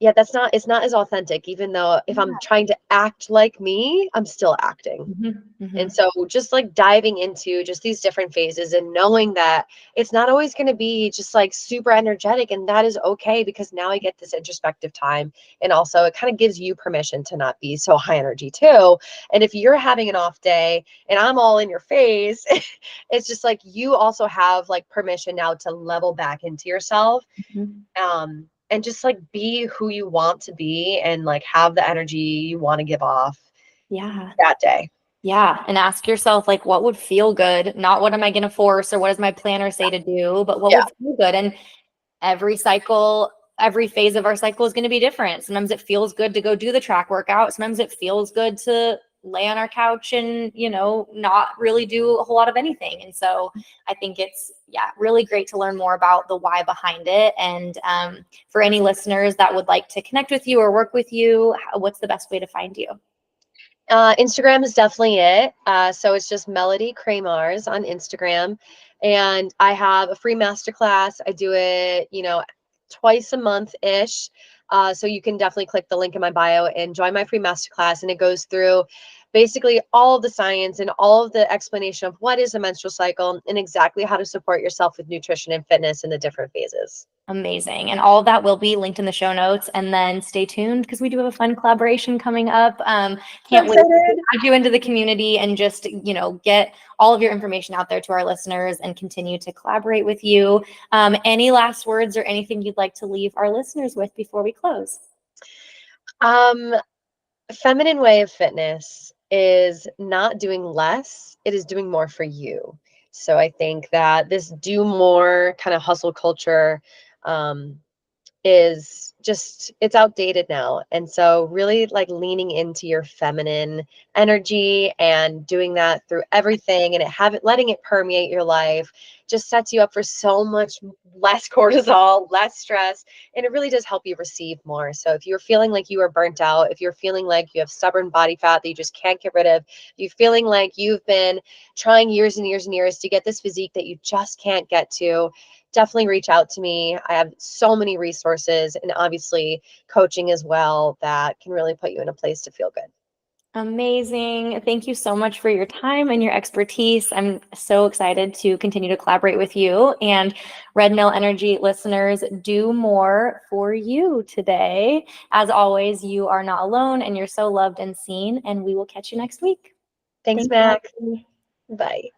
S2: yeah, it's not as authentic, even though if I'm trying to act like me, I'm still acting. And so just like diving into just these different phases and knowing that it's not always going to be just like super energetic, and that is okay, because now I get this introspective time. And also it kind of gives you permission to not be so high energy too. And if you're having an off day and I'm all in your face, it's just like you also have like permission now to level back into yourself. And just like be who you want to be, and like have the energy you want to give off that day.
S1: Yeah. And ask yourself, like, what would feel good? Not what am I going to force, or what does my planner say to do, but what
S2: Yeah.
S1: would feel good? And every cycle, every phase of our cycle is going to be different. Sometimes it feels good to go do the track workout. Sometimes it feels good to lay on our couch and, not really do a whole lot of anything. And so I think it's, really great to learn more about the why behind it. And for any listeners that would like to connect with you or work with you, what's the best way to find you?
S2: Instagram is definitely it. So it's just Melody Kramarz on Instagram. And I have a free masterclass. I do it, twice a month ish. So you can definitely click the link in my bio and join my free masterclass. And it goes through basically all of the science and all of the explanation of what is a menstrual cycle and exactly how to support yourself with nutrition and fitness in the different phases.
S1: Amazing. And all of that will be linked in the show notes. And then stay tuned, because we do have a fun collaboration coming up. Can't wait to add you into the community and just, get all of your information out there to our listeners and continue to collaborate with you. Any last words or anything you'd like to leave our listeners with before we close?
S2: Um, Feminine way of fitness is not doing less, it is doing more for you. So I think that this do more kind of hustle culture um, is just, it's outdated now. And so really like leaning into your feminine energy and doing that through everything, and letting it permeate your life just sets you up for so much less cortisol, less stress, and it really does help you receive more. So if you're feeling like you are burnt out, if you're feeling like you have stubborn body fat that you just can't get rid of, if you're feeling like you've been trying years and years and years to get this physique that you just can't get to, definitely reach out to me. I have so many resources and obviously coaching as well that can really put you in a place to feel good.
S1: Amazing. Thank you so much for your time and your expertise. I'm so excited to continue to collaborate with you. And Red Mill Energy listeners, do more for you today. As always, you are not alone and you're so loved and seen. And we will catch you next week.
S2: Thanks,
S1: Thanks,
S2: Mac.
S1: Natalie.
S2: Bye.